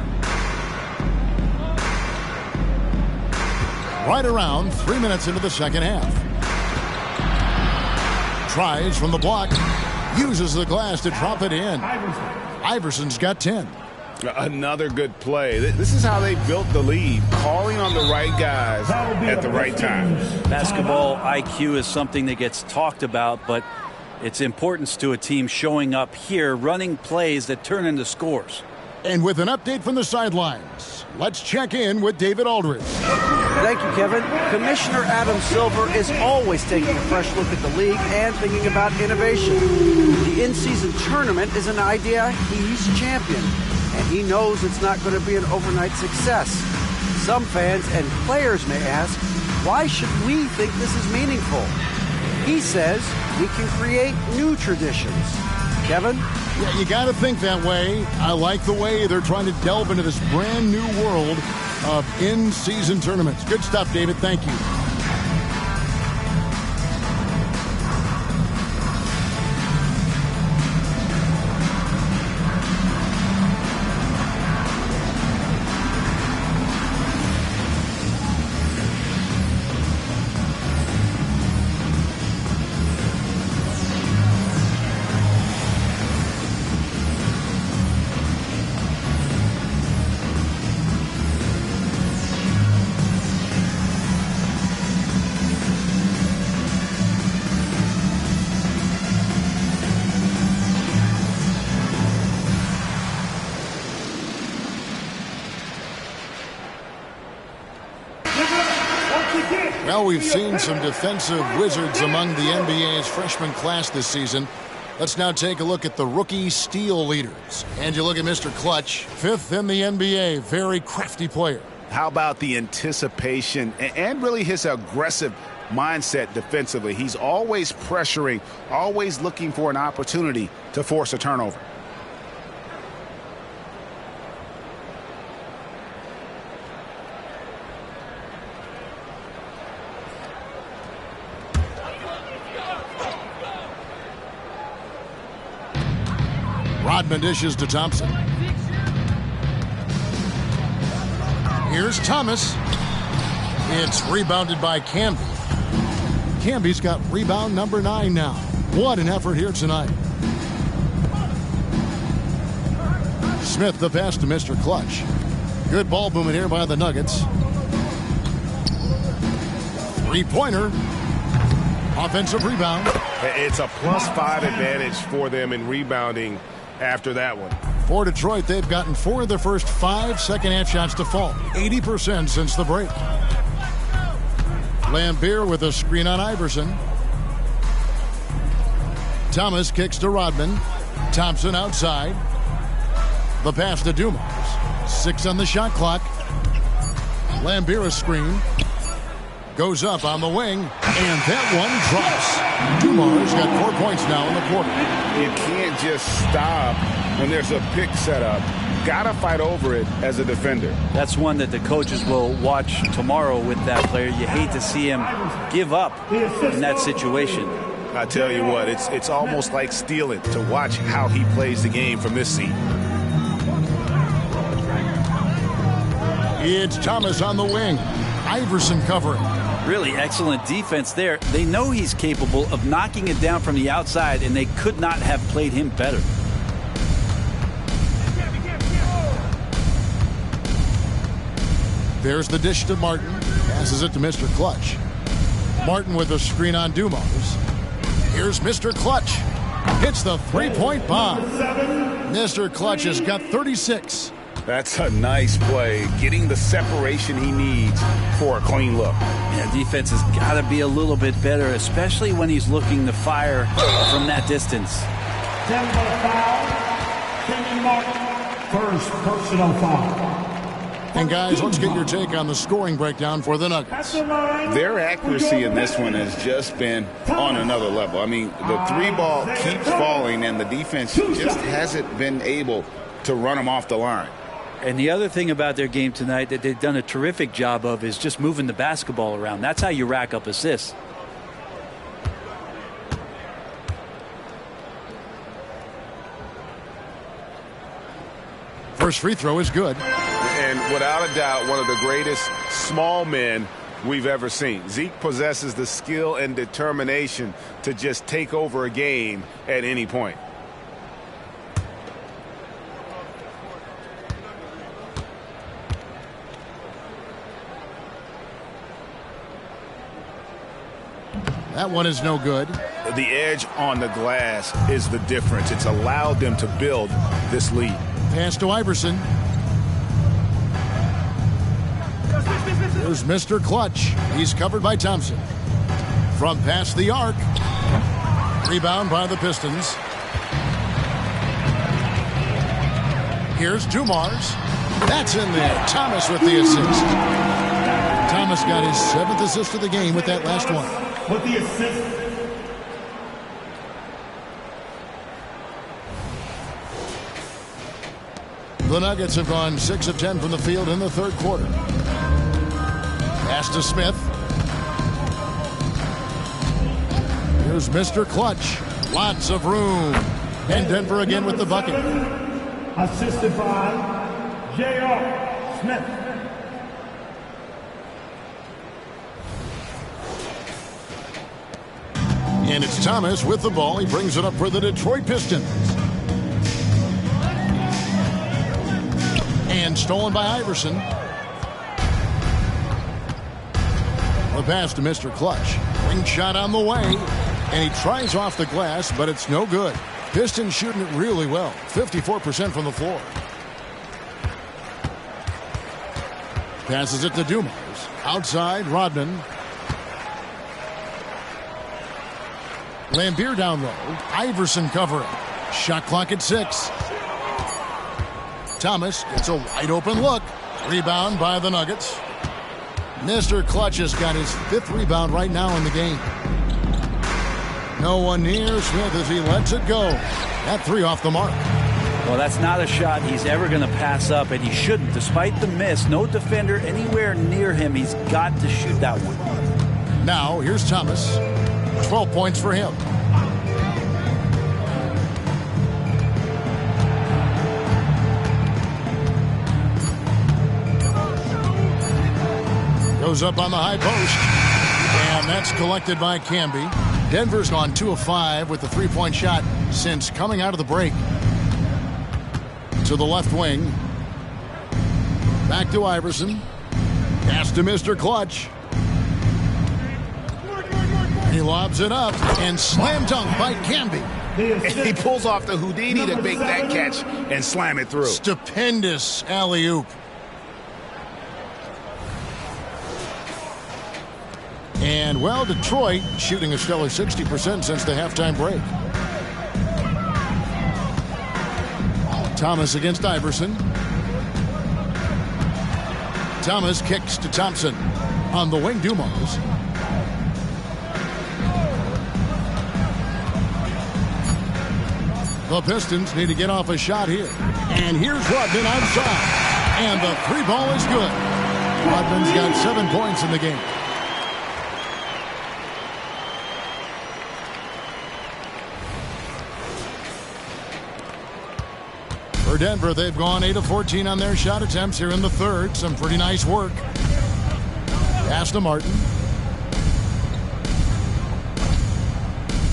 Right around 3 minutes into the second half. Tries from the block. Uses the glass to drop it in. Iverson's got 10. Another good play. This is how they built the lead, calling on the right guys at the right time. Basketball IQ is something that gets talked about, but its importance to a team showing up here, running plays that turn into scores. And with an update from the sidelines, let's check in with David Aldridge. Thank you, Kevin. Commissioner Adam Silver is always taking a fresh look at the league and thinking about innovation. The in-season tournament is an idea he's championed, and he knows it's not going to be an overnight success. Some fans and players may ask, why should we think this is meaningful? He says we can create new traditions. Kevin? Yeah, you got to think that way. I like the way they're trying to delve into this brand new world of in-season tournaments. Good stuff, David. Thank you. Well, we've seen some defensive wizards among the NBA's freshman class this season. Let's now take a look at the rookie steal leaders. And you look at Mr. Clutch, 5th in the NBA, very crafty player. How about the anticipation and really his aggressive mindset defensively? He's always pressuring, always looking for an opportunity to force a turnover. Rodman dishes to Thompson. Here's Thomas. It's rebounded by Camby. Camby's got rebound number 9 now. What an effort here tonight. Smith the pass to Mr. Clutch. Good ball movement here by the Nuggets. 3-pointer. Offensive rebound. It's a +5 advantage for them in rebounding after that one. For Detroit, they've gotten 4 of their first 5 second-half shots to fall. 80% since the break. Lambeer with a screen on Iverson. Thomas kicks to Rodman. Thompson outside. The pass to Dumars. 6 on the shot clock. Lambier screen. Goes up on the wing, and that one drops. Dumars got 4 points now in the quarter. You can't just stop when there's a pick set up. Gotta fight over it as a defender. That's one that the coaches will watch tomorrow with that player. You hate to see him give up in that situation. I tell you what, it's almost like stealing to watch how he plays the game from this seat. It's Thomas on the wing. Iverson covering. Really excellent defense there. They know he's capable of knocking it down from the outside, and they could not have played him better. There's the dish to Martin. Passes it to Mr. Clutch. Martin with a screen on Dumars. Here's Mr. Clutch. Hits the three-point bomb. Mr. Clutch has got 36. That's a nice play, getting the separation he needs for a clean look. Yeah, defense has got to be a little bit better, especially when he's looking to fire from that distance. Denver foul. Kenyon Martin, first personal foul. And guys, let's get your take on the scoring breakdown for the Nuggets. Their accuracy in this one has just been on another level. I mean, the three ball keeps falling, and the defense just hasn't been able to run them off the line. And the other thing about their game tonight that they've done a terrific job of is just moving the basketball around. That's how you rack up assists. First free throw is good. And without a doubt, one of the greatest small men we've ever seen. Zeke possesses the skill and determination to just take over a game at any point. That one is no good. The edge on the glass is the difference. It's allowed them to build this lead. Pass to Iverson. There's Mr. Clutch. He's covered by Thompson. From past the arc. Rebound by the Pistons. Here's Dumars. That's in there. Thomas with the assist. Thomas got his 7th assist of the game with that last one. With the assist. The Nuggets have gone 6 of 10 from the field in the third quarter. Pass to Smith. Here's Mr. Clutch. Lots of room. And Denver again with the bucket. Assisted by J.R. Smith. And it's Thomas with the ball. He brings it up for the Detroit Pistons. And stolen by Iverson. The pass to Mr. Clutch. Ring shot on the way. And he tries off the glass, but it's no good. Pistons shooting it really well. 54% from the floor. Passes it to Dumars. Outside, Rodman. Lambier down low. Iverson covering. Shot clock at 6. Thomas gets a wide open look. Rebound by the Nuggets. Mr. Clutch has got his 5th rebound right now in the game. No one near Smith as he lets it go. That 3 off the mark. Well, that's not a shot he's ever going to pass up, and he shouldn't. Despite the miss, no defender anywhere near him. He's got to shoot that one. Now, here's Thomas. 12 points for him. Goes up on the high post. And that's collected by Camby. Denver's gone 2 of 5 with the 3-point shot since coming out of the break. To the left wing. Back to Iverson. Pass to Mr. Clutch. He lobs it up and slam dunk by Camby. And he pulls off the Houdini to make that catch and slam it through. Stupendous alley-oop. And, well, Detroit shooting a stellar 60% since the halftime break. Thomas against Iverson. Thomas kicks to Thompson. On the wing, Dumars. The Pistons need to get off a shot here. And here's Rodman outside. And the three ball is good. Rodman's got 7 points in the game. For Denver, they've gone 8 of 14 on their shot attempts here in the third. Some pretty nice work. Pass to Martin.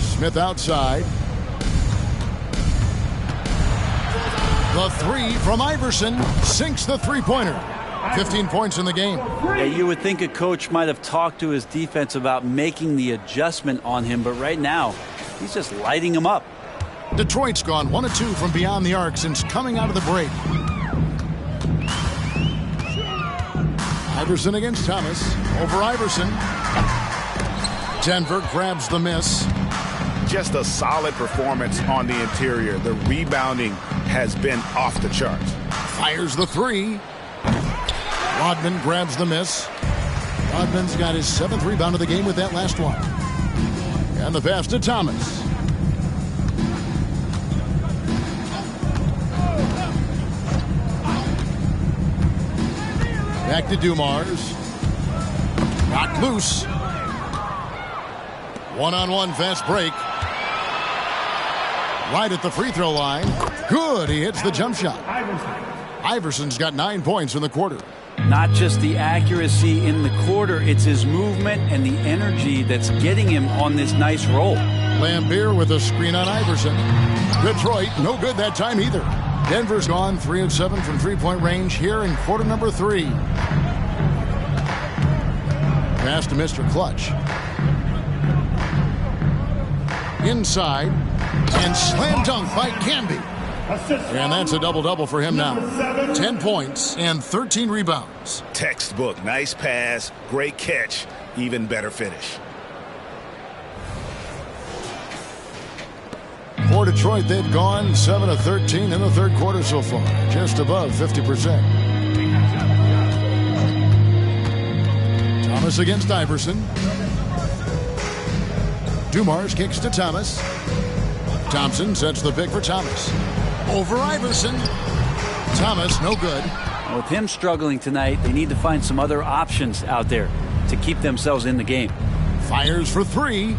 Smith outside. The three from Iverson sinks the three-pointer. 15 points in the game. Yeah, you would think a coach might have talked to his defense about making the adjustment on him, but right now, he's just lighting him up. Detroit's gone 1 of 2 from beyond the arc since coming out of the break. Iverson against Thomas. Over Iverson. Denver grabs the miss. Just a solid performance on the interior. The rebounding has been off the charts. Fires the three. Rodman grabs the miss. Rodman's got his 7th rebound of the game with that last one. And the pass to Thomas. Back to Dumars. Knocked loose. One-on-one fast break. Right at the free throw line. Good. He hits the jump shot. Iverson's got 9 points in the quarter. Not just the accuracy in the quarter, it's his movement and the energy that's getting him on this nice roll. Lambeer with a screen on Iverson. Detroit, no good that time either. Denver's gone 3 of 7 from three-point range here in quarter number 3. Pass to Mr. Clutch. Inside. And slam dunk by Camby. And that's a double-double for him now. 10 points and 13 rebounds. Textbook. Nice pass. Great catch. Even better finish. For Detroit, they've gone 7 of 13 in the third quarter so far. Just above 50%. Thomas against Iverson. Dumars kicks to Thomas. Thompson sets the pick for Thomas. Over Iverson. Thomas, no good. With him struggling tonight, they need to find some other options out there to keep themselves in the game. Fires for 3.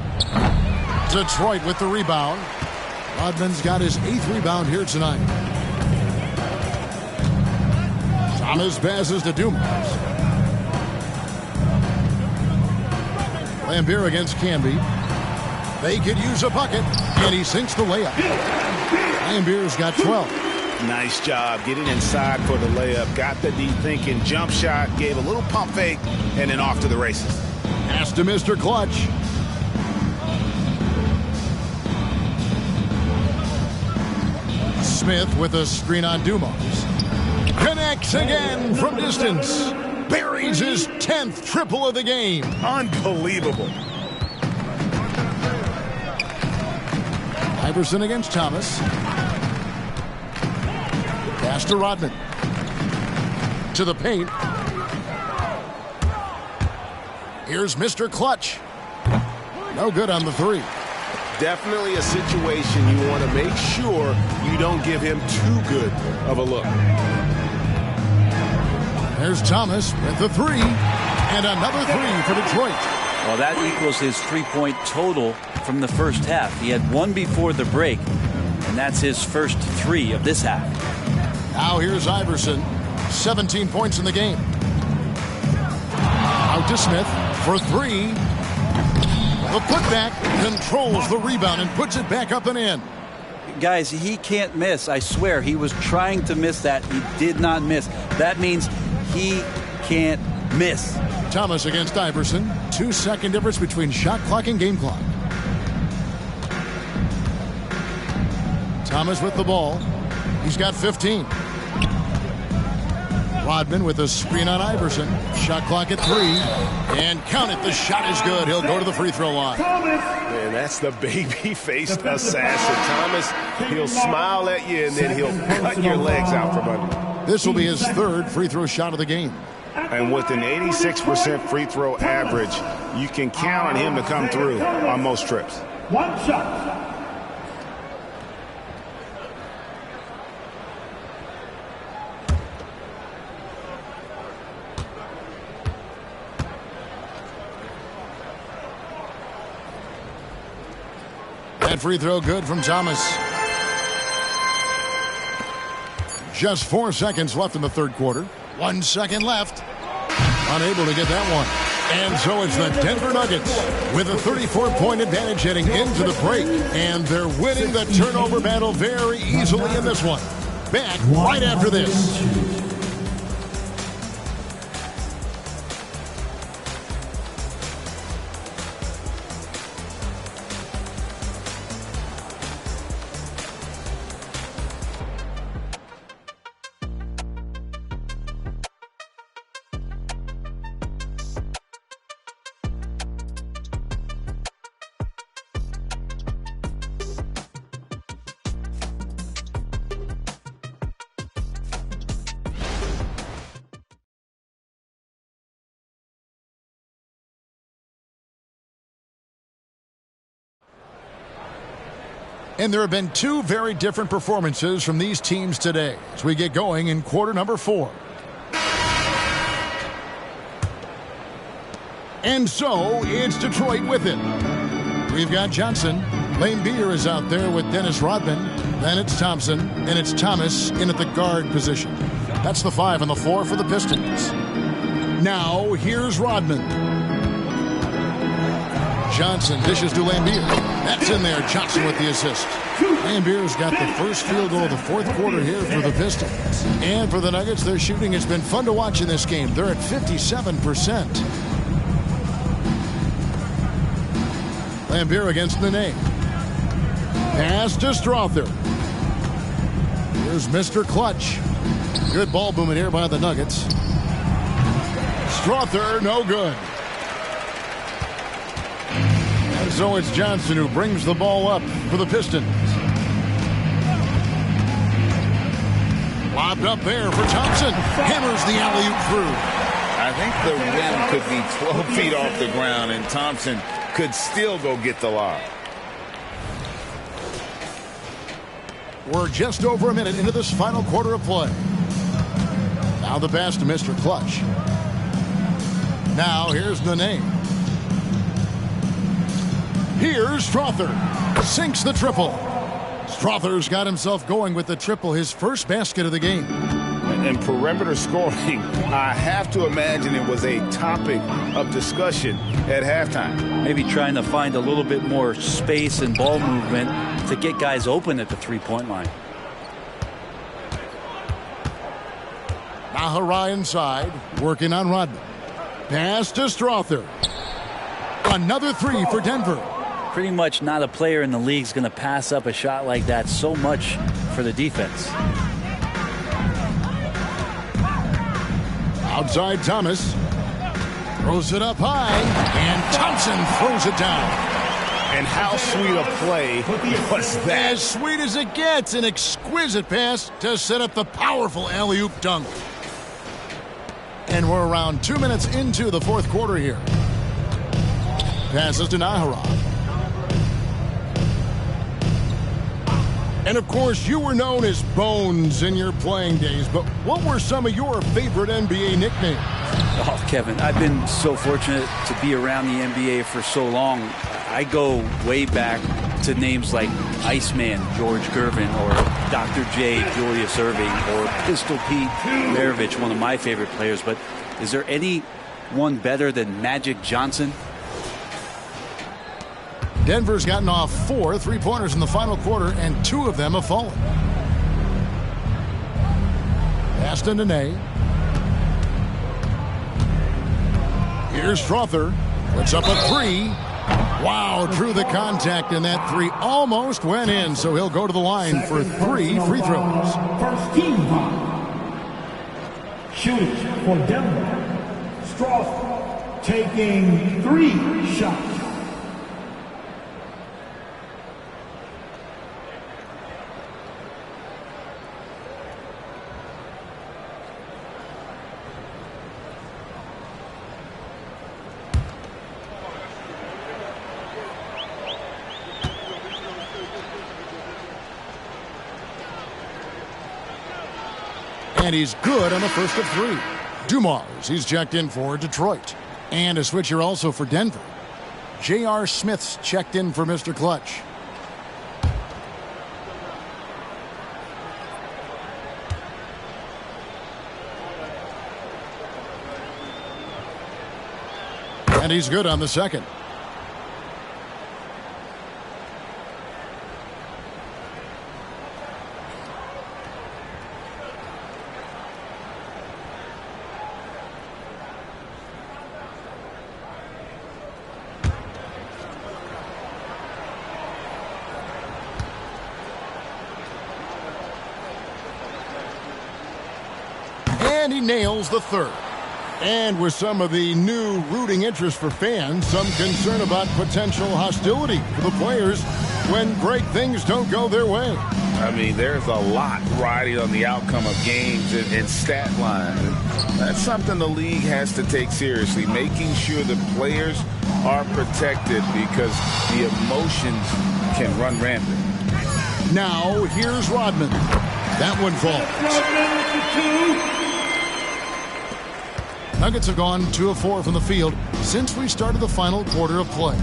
Detroit with the rebound. Rodman's got his 8th rebound here tonight. Thomas passes to Dumars. Lambeer against Camby. They could use a bucket, and he sinks the layup. Lambeer's got 12. Nice job getting inside for the layup. Got the deep thinking jump shot, gave a little pump fake, and then off to the races. Pass to Mr. Clutch. Smith with a screen on Dumars. Connects again from distance. Buries his 10th triple of the game. Unbelievable. Iverson against Thomas. Pass to Rodman. To the paint. Here's Mr. Clutch. No good on the 3. Definitely a situation you want to make sure you don't give him too good of a look. There's Thomas with the 3. And another 3 for Detroit. Well, that equals his 3-point total from the first half. He had 1 before the break, and that's his first 3 of this half. Now here's Iverson. 17 points in the game. Out to Smith for 3. The putback controls the rebound and puts it back up and in. Guys, he can't miss. I swear, he was trying to miss that. He did not miss. That means he can't miss. Thomas against Iverson. 2-second difference between shot clock and game clock. Thomas with the ball. He's got 15. Rodman with a screen on Iverson. Shot clock at 3. And count it, the shot is good. He'll go to the free throw line. Man, that's the baby-faced assassin. Thomas, he'll smile at you and then he'll cut your legs out from under you. This will be his 3rd free throw shot of the game. And with an 86% free throw average, you can count on him to come through on most trips. One shot. That free throw good from Thomas. Just 4 seconds left in the 3rd quarter. 1 second left. Unable to get that one. And so it's the Denver Nuggets with a 34-point advantage heading into the break. And they're winning the turnover battle very easily in this one. Back right after this. And there have been 2 very different performances from these teams today as we get going in quarter number 4. And so it's Detroit with it. We've got Johnson. Lane Beer is out there with Dennis Rodman. Then it's Thompson. And it's Thomas in at the guard position. That's the 5 on the floor for the Pistons. Now here's Rodman. Johnson dishes to Lambeer. That's in there. Johnson with the assist. Lambeer's got the first field goal of the 4th quarter here for the Pistons. And for the Nuggets, their shooting has been fun to watch in this game. They're at 57%. Lambeer against Nene. Pass to Strother. Here's Mr. Clutch. Good ball movement here by the Nuggets. Strother, no good. So it's Johnson who brings the ball up for the Pistons. Lobbed up there for Thompson. Hammers the alley-oop through. I think the rim could be 12 feet off the ground, and Thompson could still go get the lob. We're just over a minute into this final quarter of play. Now the pass to Mr. Clutch. Now here's Nene. Here's Strother. Sinks the triple. Strother's got himself going with the triple, his first basket of the game. And perimeter scoring, I have to imagine it was a topic of discussion at halftime. Maybe trying to find a little bit more space and ball movement to get guys open at the three-point line. Nahara inside, working on Rodman. Pass to Strother. Another 3 for Denver. Pretty much not a player in the league is going to pass up a shot like that so much for the defense. Outside Thomas. Throws it up high. And Thompson throws it down. And how sweet a play was that? As sweet as it gets. An exquisite pass to set up the powerful alley-oop dunk. And we're around 2 minutes into the 4th quarter here. Passes to Nahara. And, of course, you were known as Bones in your playing days, but what were some of your favorite NBA nicknames? Oh, Kevin, I've been so fortunate to be around the NBA for so long. I go way back to names like Iceman, George Gervin, or Dr. J, Julius Erving, or Pistol Pete Maravich, one of my favorite players. But is there any one better than Magic Johnson? Denver's gotten off 4 3-pointers in the final quarter, and 2 of them have fallen. Pass to Nene. Here's Strother. Puts up a 3. Wow, drew the contact, and that 3 almost went in, so he'll go to the line for 3 free throws. First team foul. Shooting for Denver, Strauss taking 3 shots. And he's good on the first of 3. Dumars, he's checked in for Detroit. And a switcher also for Denver. J.R. Smith's checked in for Mr. Clutch. And he's good on the second. And he nails the third. And with some of the new rooting interest for fans, some concern about potential hostility for the players when great things don't go their way. I mean, there's a lot riding on the outcome of games and stat lines. And that's something the league has to take seriously, making sure the players are protected because the emotions can run rampant. Now, here's Rodman. That one falls. Nuggets have gone 2 of 4 from the field since we started the final quarter of play.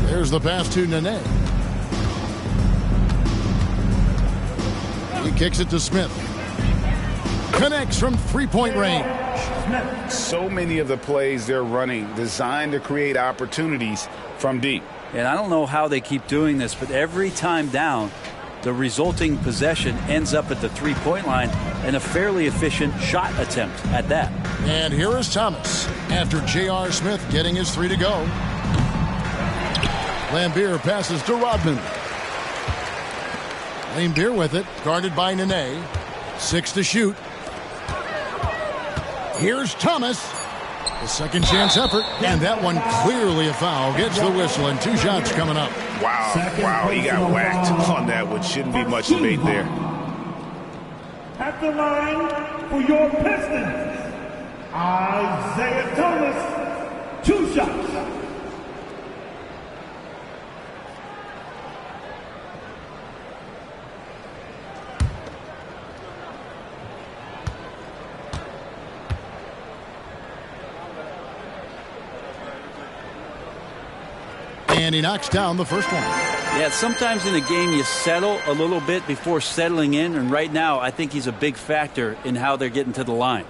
There's the pass to Nene. He kicks it to Smith. Connects from 3-point range. So many of the plays they're running designed to create opportunities from deep. And I don't know how they keep doing this, but every time down, the resulting possession ends up at the 3-point line and a fairly efficient shot attempt at that. And here is Thomas after J.R. Smith getting his 3 to go. Lambeer passes to Rodman. Lambeer with it, guarded by Nene. 6 to shoot. Here's Thomas. The second chance effort, and that one clearly a foul. Gets the whistle, and 2 shots coming up. Wow, he got whacked on that one. Shouldn't be much debate there. At the line for your Pistons, Isaiah Thomas, 2 shots. And he knocks down the first one. Yeah, sometimes in a game you settle a little bit before settling in, and right now I think he's a big factor in how they're getting to the line.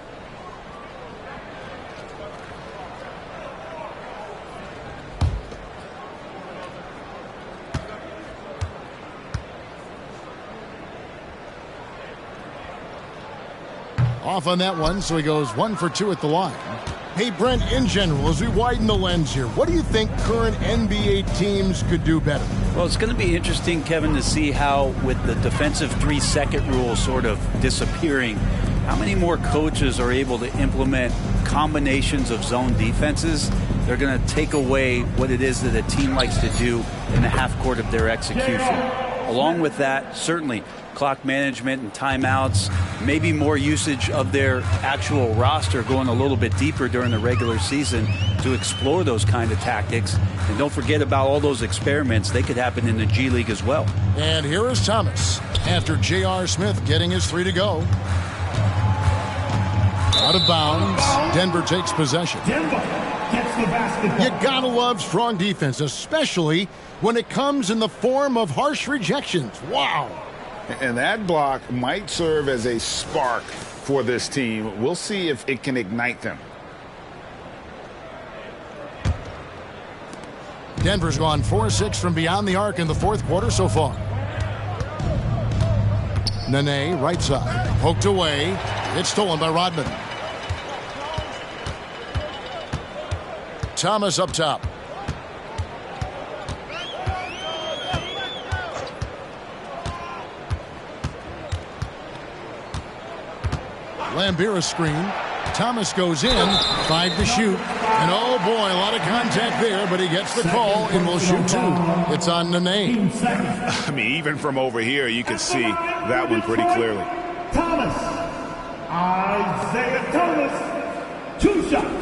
Off on that one, so he goes 1 for 2 at the line. Hey, Brent, in general, as we widen the lens here, what do you think current NBA teams could do better? Well, it's going to be interesting, Kevin, to see how, with the defensive 3-second rule sort of disappearing, how many more coaches are able to implement combinations of zone defenses. They're going to take away what it is that a team likes to do in the half court of their execution. Along with that, certainly clock management and timeouts, maybe more usage of their actual roster going a little bit deeper during the regular season to explore those kind of tactics. And don't forget about all those experiments. They could happen in the G League as well. And here is Thomas after J.R. Smith getting his 3 to go. Out of bounds. Denver takes possession. Denver gets the basketball. You gotta love strong defense, especially when it comes in the form of harsh rejections. Wow. And that block might serve as a spark for this team. We'll see if it can ignite them. Denver's gone 4-6 from beyond the arc in the fourth quarter so far. Nene, right side. Poked away. It's stolen by Rodman. Thomas up top. Lambier a screen. Thomas goes in, 5 to shoot. And oh boy, a lot of contact there, but he gets the call and will shoot 2. It's on Nene. I mean, even from over here, you can see that one pretty clearly. Thomas. Isaiah Thomas. 2 shots.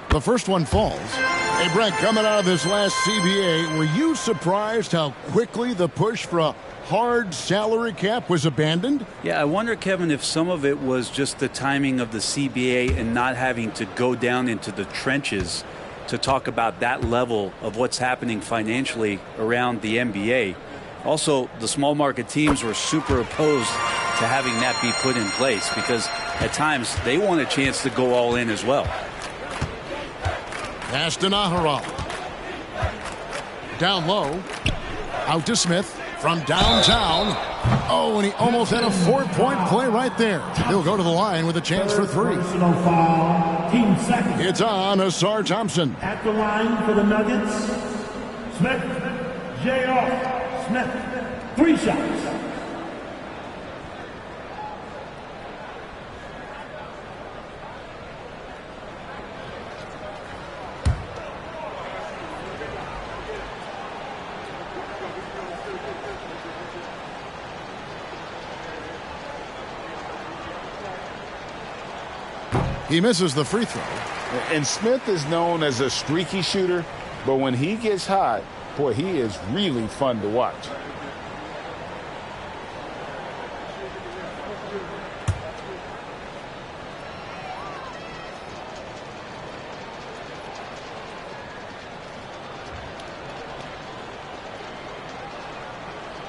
The first one falls. Hey, Brent, coming out of this last CBA, were you surprised how quickly the push for a hard salary cap was abandoned? Yeah, I wonder, Kevin, if some of it was just the timing of the CBA and not having to go down into the trenches to talk about that level of what's happening financially around the NBA. Also, the small market teams were super opposed to having that be put in place because at times they want a chance to go all in as well. Pass to Nahara. Down low. Out to Smith from downtown. Oh, and he almost had a 4-point play right there. He'll go to the line with a chance for 3. Personal foul. Team second. It's on Asar Thompson. At the line for the Nuggets. Smith. J.R. Smith. 3 shots. He misses the free throw. And Smith is known as a streaky shooter, but when he gets hot, boy, he is really fun to watch.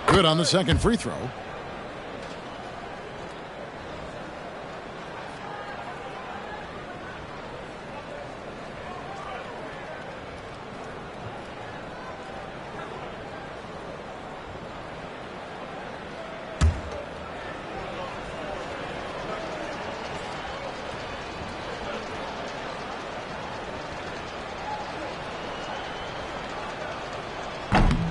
Good on the second free throw.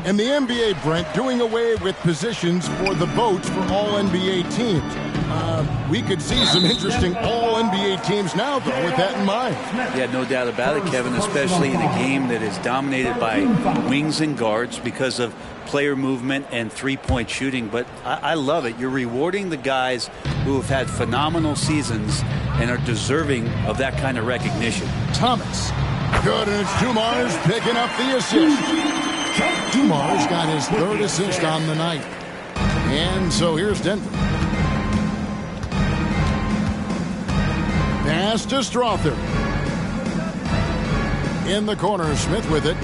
And the NBA, Brent, doing away with positions for the votes for all NBA teams. We could see some interesting all NBA teams now, though, with that in mind. Yeah, no doubt about it, Kevin, especially in a game that is dominated by wings and guards because of player movement and three-point shooting. But I love it. You're rewarding the guys who have had phenomenal seasons and are deserving of that kind of recognition. Thomas. Good, and it's Dumars picking up the assist. Dumars got his 3rd assist on the night. And so here's Denver. Pass to Strother. In the corner, Smith with it.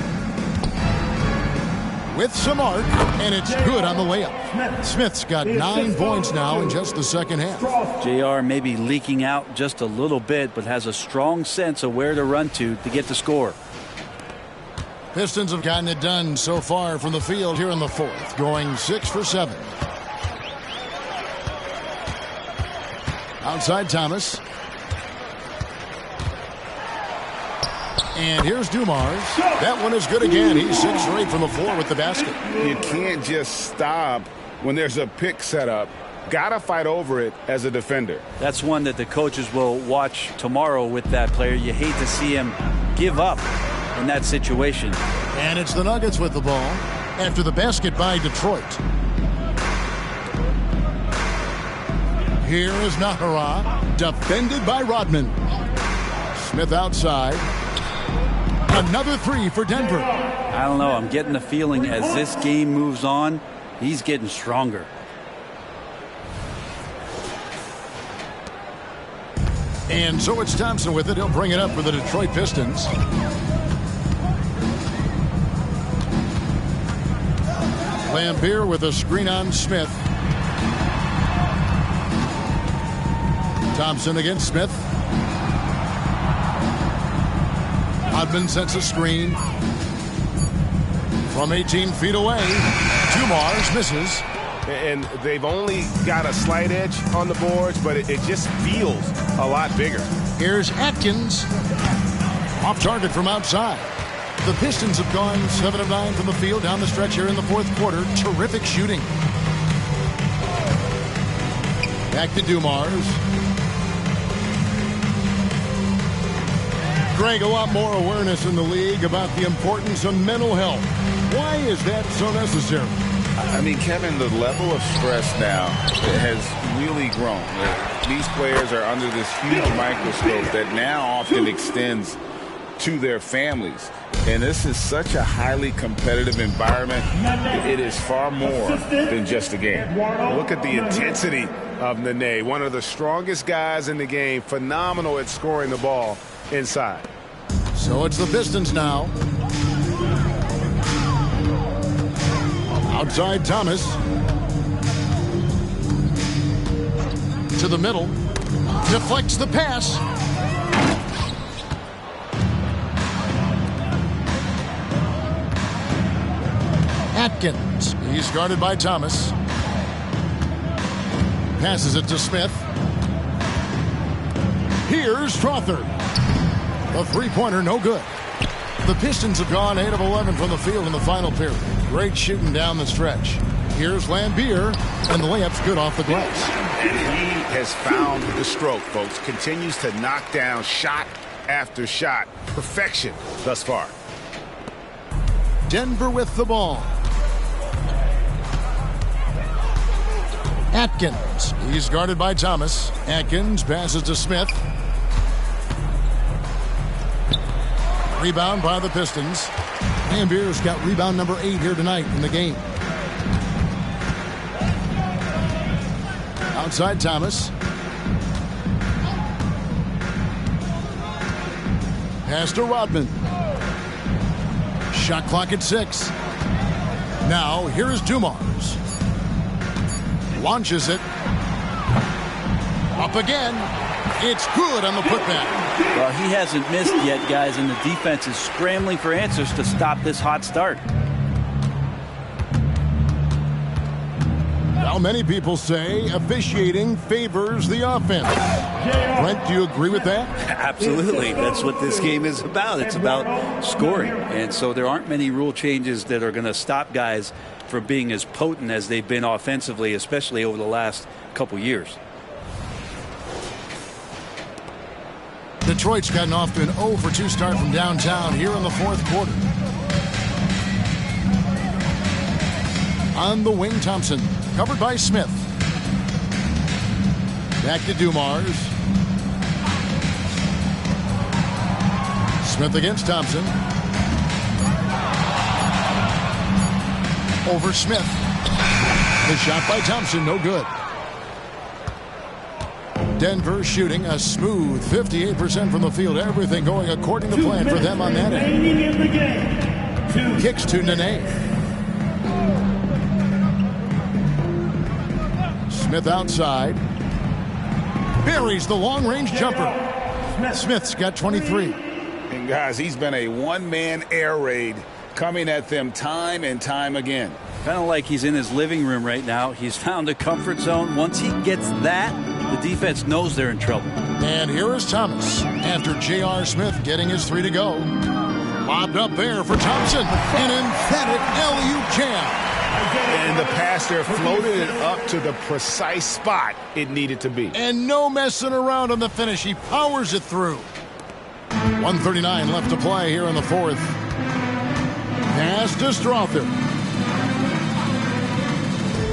With some arc, and it's good on the layup. Smith's got 9 points now in just the second half. JR may be leaking out just a little bit, but has a strong sense of where to run to get the score. Pistons have gotten it done so far from the field here in the 4th, going 6 for 7. Outside Thomas. And here's Dumars. That one is good again. He's 6 for 8 from the floor with the basket. You can't just stop when there's a pick set up. Gotta fight over it as a defender. That's one that the coaches will watch tomorrow with that player. You hate to see him give up in that situation. And it's the Nuggets with the ball after the basket by Detroit. Here is Nahara, defended by Rodman. Smith outside. Another 3 for Denver. I don't know. I'm getting the feeling as this game moves on, he's getting stronger. And so it's Thompson with it. He'll bring it up for the Detroit Pistons. Lambier with a screen on Smith. Thompson against Smith. Hodman sets a screen. From 18 feet away. Dumars misses. And they've only got a slight edge on the boards, but it just feels a lot bigger. Here's Atkins. Off target from outside. The Pistons have gone 7 of 9 from the field down the stretch here in the fourth quarter. Terrific shooting. Back to Dumars. Greg, a lot more awareness in the league about the importance of mental health. Why is that so necessary? I mean, Kevin, the level of stress now has really grown. These players are under this huge microscope that now often extends to their families. And this is such a highly competitive environment. It is far more than just a game. Look at the intensity of Nene, one of the strongest guys in the game, phenomenal at scoring the ball inside. So it's the Pistons now. Outside Thomas. To the middle. Deflects the pass. Atkins. He's guarded by Thomas. Passes it to Smith. Here's Strother. The three-pointer, no good. The Pistons have gone 8 of 11 from the field in the final period. Great shooting down the stretch. Here's Lambier, and the layup's good off the glass. And he has found the stroke, folks. Continues to knock down shot after shot. Perfection thus far. Denver with the ball. Atkins. He's guarded by Thomas. Atkins passes to Smith. Rebound by the Pistons. Lambier's got rebound number 8 here tonight in the game. Outside Thomas. Pass to Rodman. Shot clock at 6. Now here's Dumars. Launches it. Up again. It's good on the putback. Well, he hasn't missed yet, guys, and the defense is scrambling for answers to stop this hot start. Well, many people say officiating favors the offense. Brent, do you agree with that? Absolutely. That's what this game is about. It's about scoring. And so there aren't many rule changes that are going to stop guys from being as potent as they've been offensively, especially over the last couple years. Detroit's gotten off to an 0 for 2 start from downtown here in the fourth quarter. On the wing, Thompson. Covered by Smith. Back to Dumars. Smith against Thompson. Over Smith. The shot by Thompson, no good. Denver shooting a smooth 58% from the field. Everything going according to plan for them on that end. Kicks to Nene. Smith outside. Buries the long-range jumper. Smith's got 23. And guys, he's been a one-man air raid coming at them time and time again. Kind of like he's in his living room right now. He's found a comfort zone. Once he gets that, the defense knows they're in trouble. And here is Thomas after J.R. Smith getting his 3 to go. Lobbed up there for Thompson. An emphatic alley-oop jam. And the pass there floated it up to the precise spot it needed to be. And no messing around on the finish. He powers it through. 1:39 left to play here in the fourth. Pass to Strother.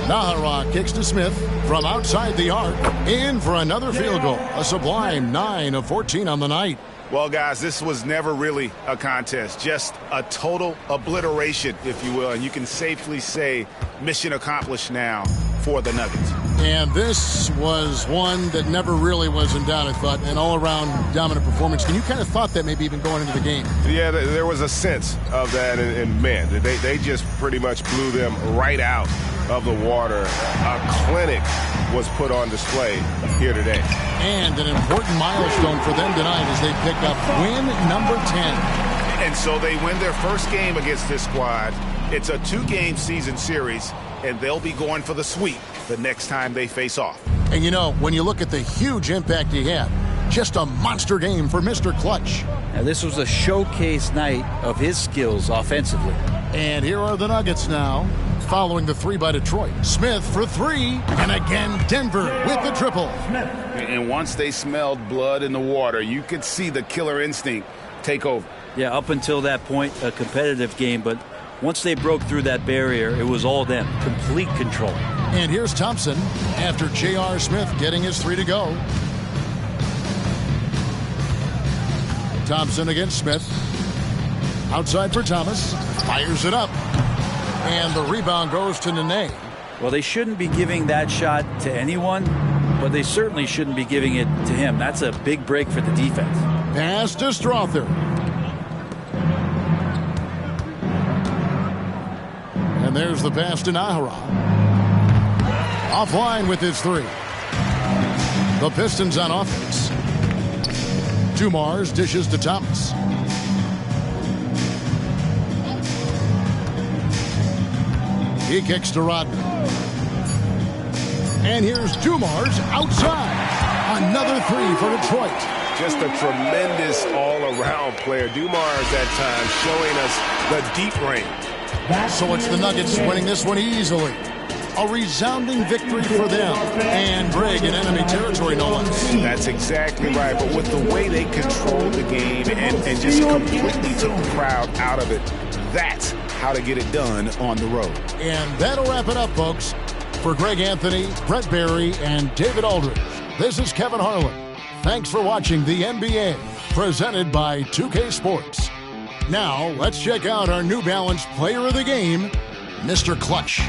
Nahara kicks to Smith from outside the arc. In for another field goal. A sublime 9 of 14 on the night. Well, guys, this was never really a contest. Just a total obliteration, if you will. And you can safely say mission accomplished now for the Nuggets. And this was one that never really was in doubt, I thought. An all-around dominant performance. And you kind of thought that maybe even going into the game. Yeah, there was a sense of that. And man, they just pretty much blew them right out of the water. A clinic was put on display here today. And an important milestone for them tonight as they pick up win number 10. And so they win their first game against this squad. It's a 2-game season series. and they'll be going for the sweep the next time they face off. And you know, when you look at the huge impact he had, just a monster game for Mr. Clutch. Now, this was a showcase night of his skills offensively. And here are the Nuggets now, following the three by Detroit. Smith for three, and again Denver with the triple. And once they smelled blood in the water, you could see the killer instinct take over. Yeah, up until that point, a competitive game, but once they broke through that barrier, it was all them. Complete control. And here's Thompson after J.R. Smith getting his three to go. Thompson against Smith. Outside for Thomas. Fires it up. And the rebound goes to Nene. Well, they shouldn't be giving that shot to anyone, but they certainly shouldn't be giving it to him. That's a big break for the defense. Pass to Strother. And there's the pass to Nahara. Offline with his three. The Pistons on offense. Dumars dishes to Thomas. He kicks to Rodman. And here's Dumars outside. Another three for Detroit. Just a tremendous all-around player. Dumars at times showing us the deep range. So it's the Nuggets winning this one easily. A resounding victory for them. And Greg in enemy territory, no less. That's exactly right. But with the way they controlled the game and just completely took the crowd out of it, that's how to get it done on the road. And that'll wrap it up, folks. For Greg Anthony, Brett Barry, and David Aldridge, this is Kevin Harlan. Thanks for watching the NBA, presented by 2K Sports. Now, let's check out our New Balance player of the game, Mr. Clutch.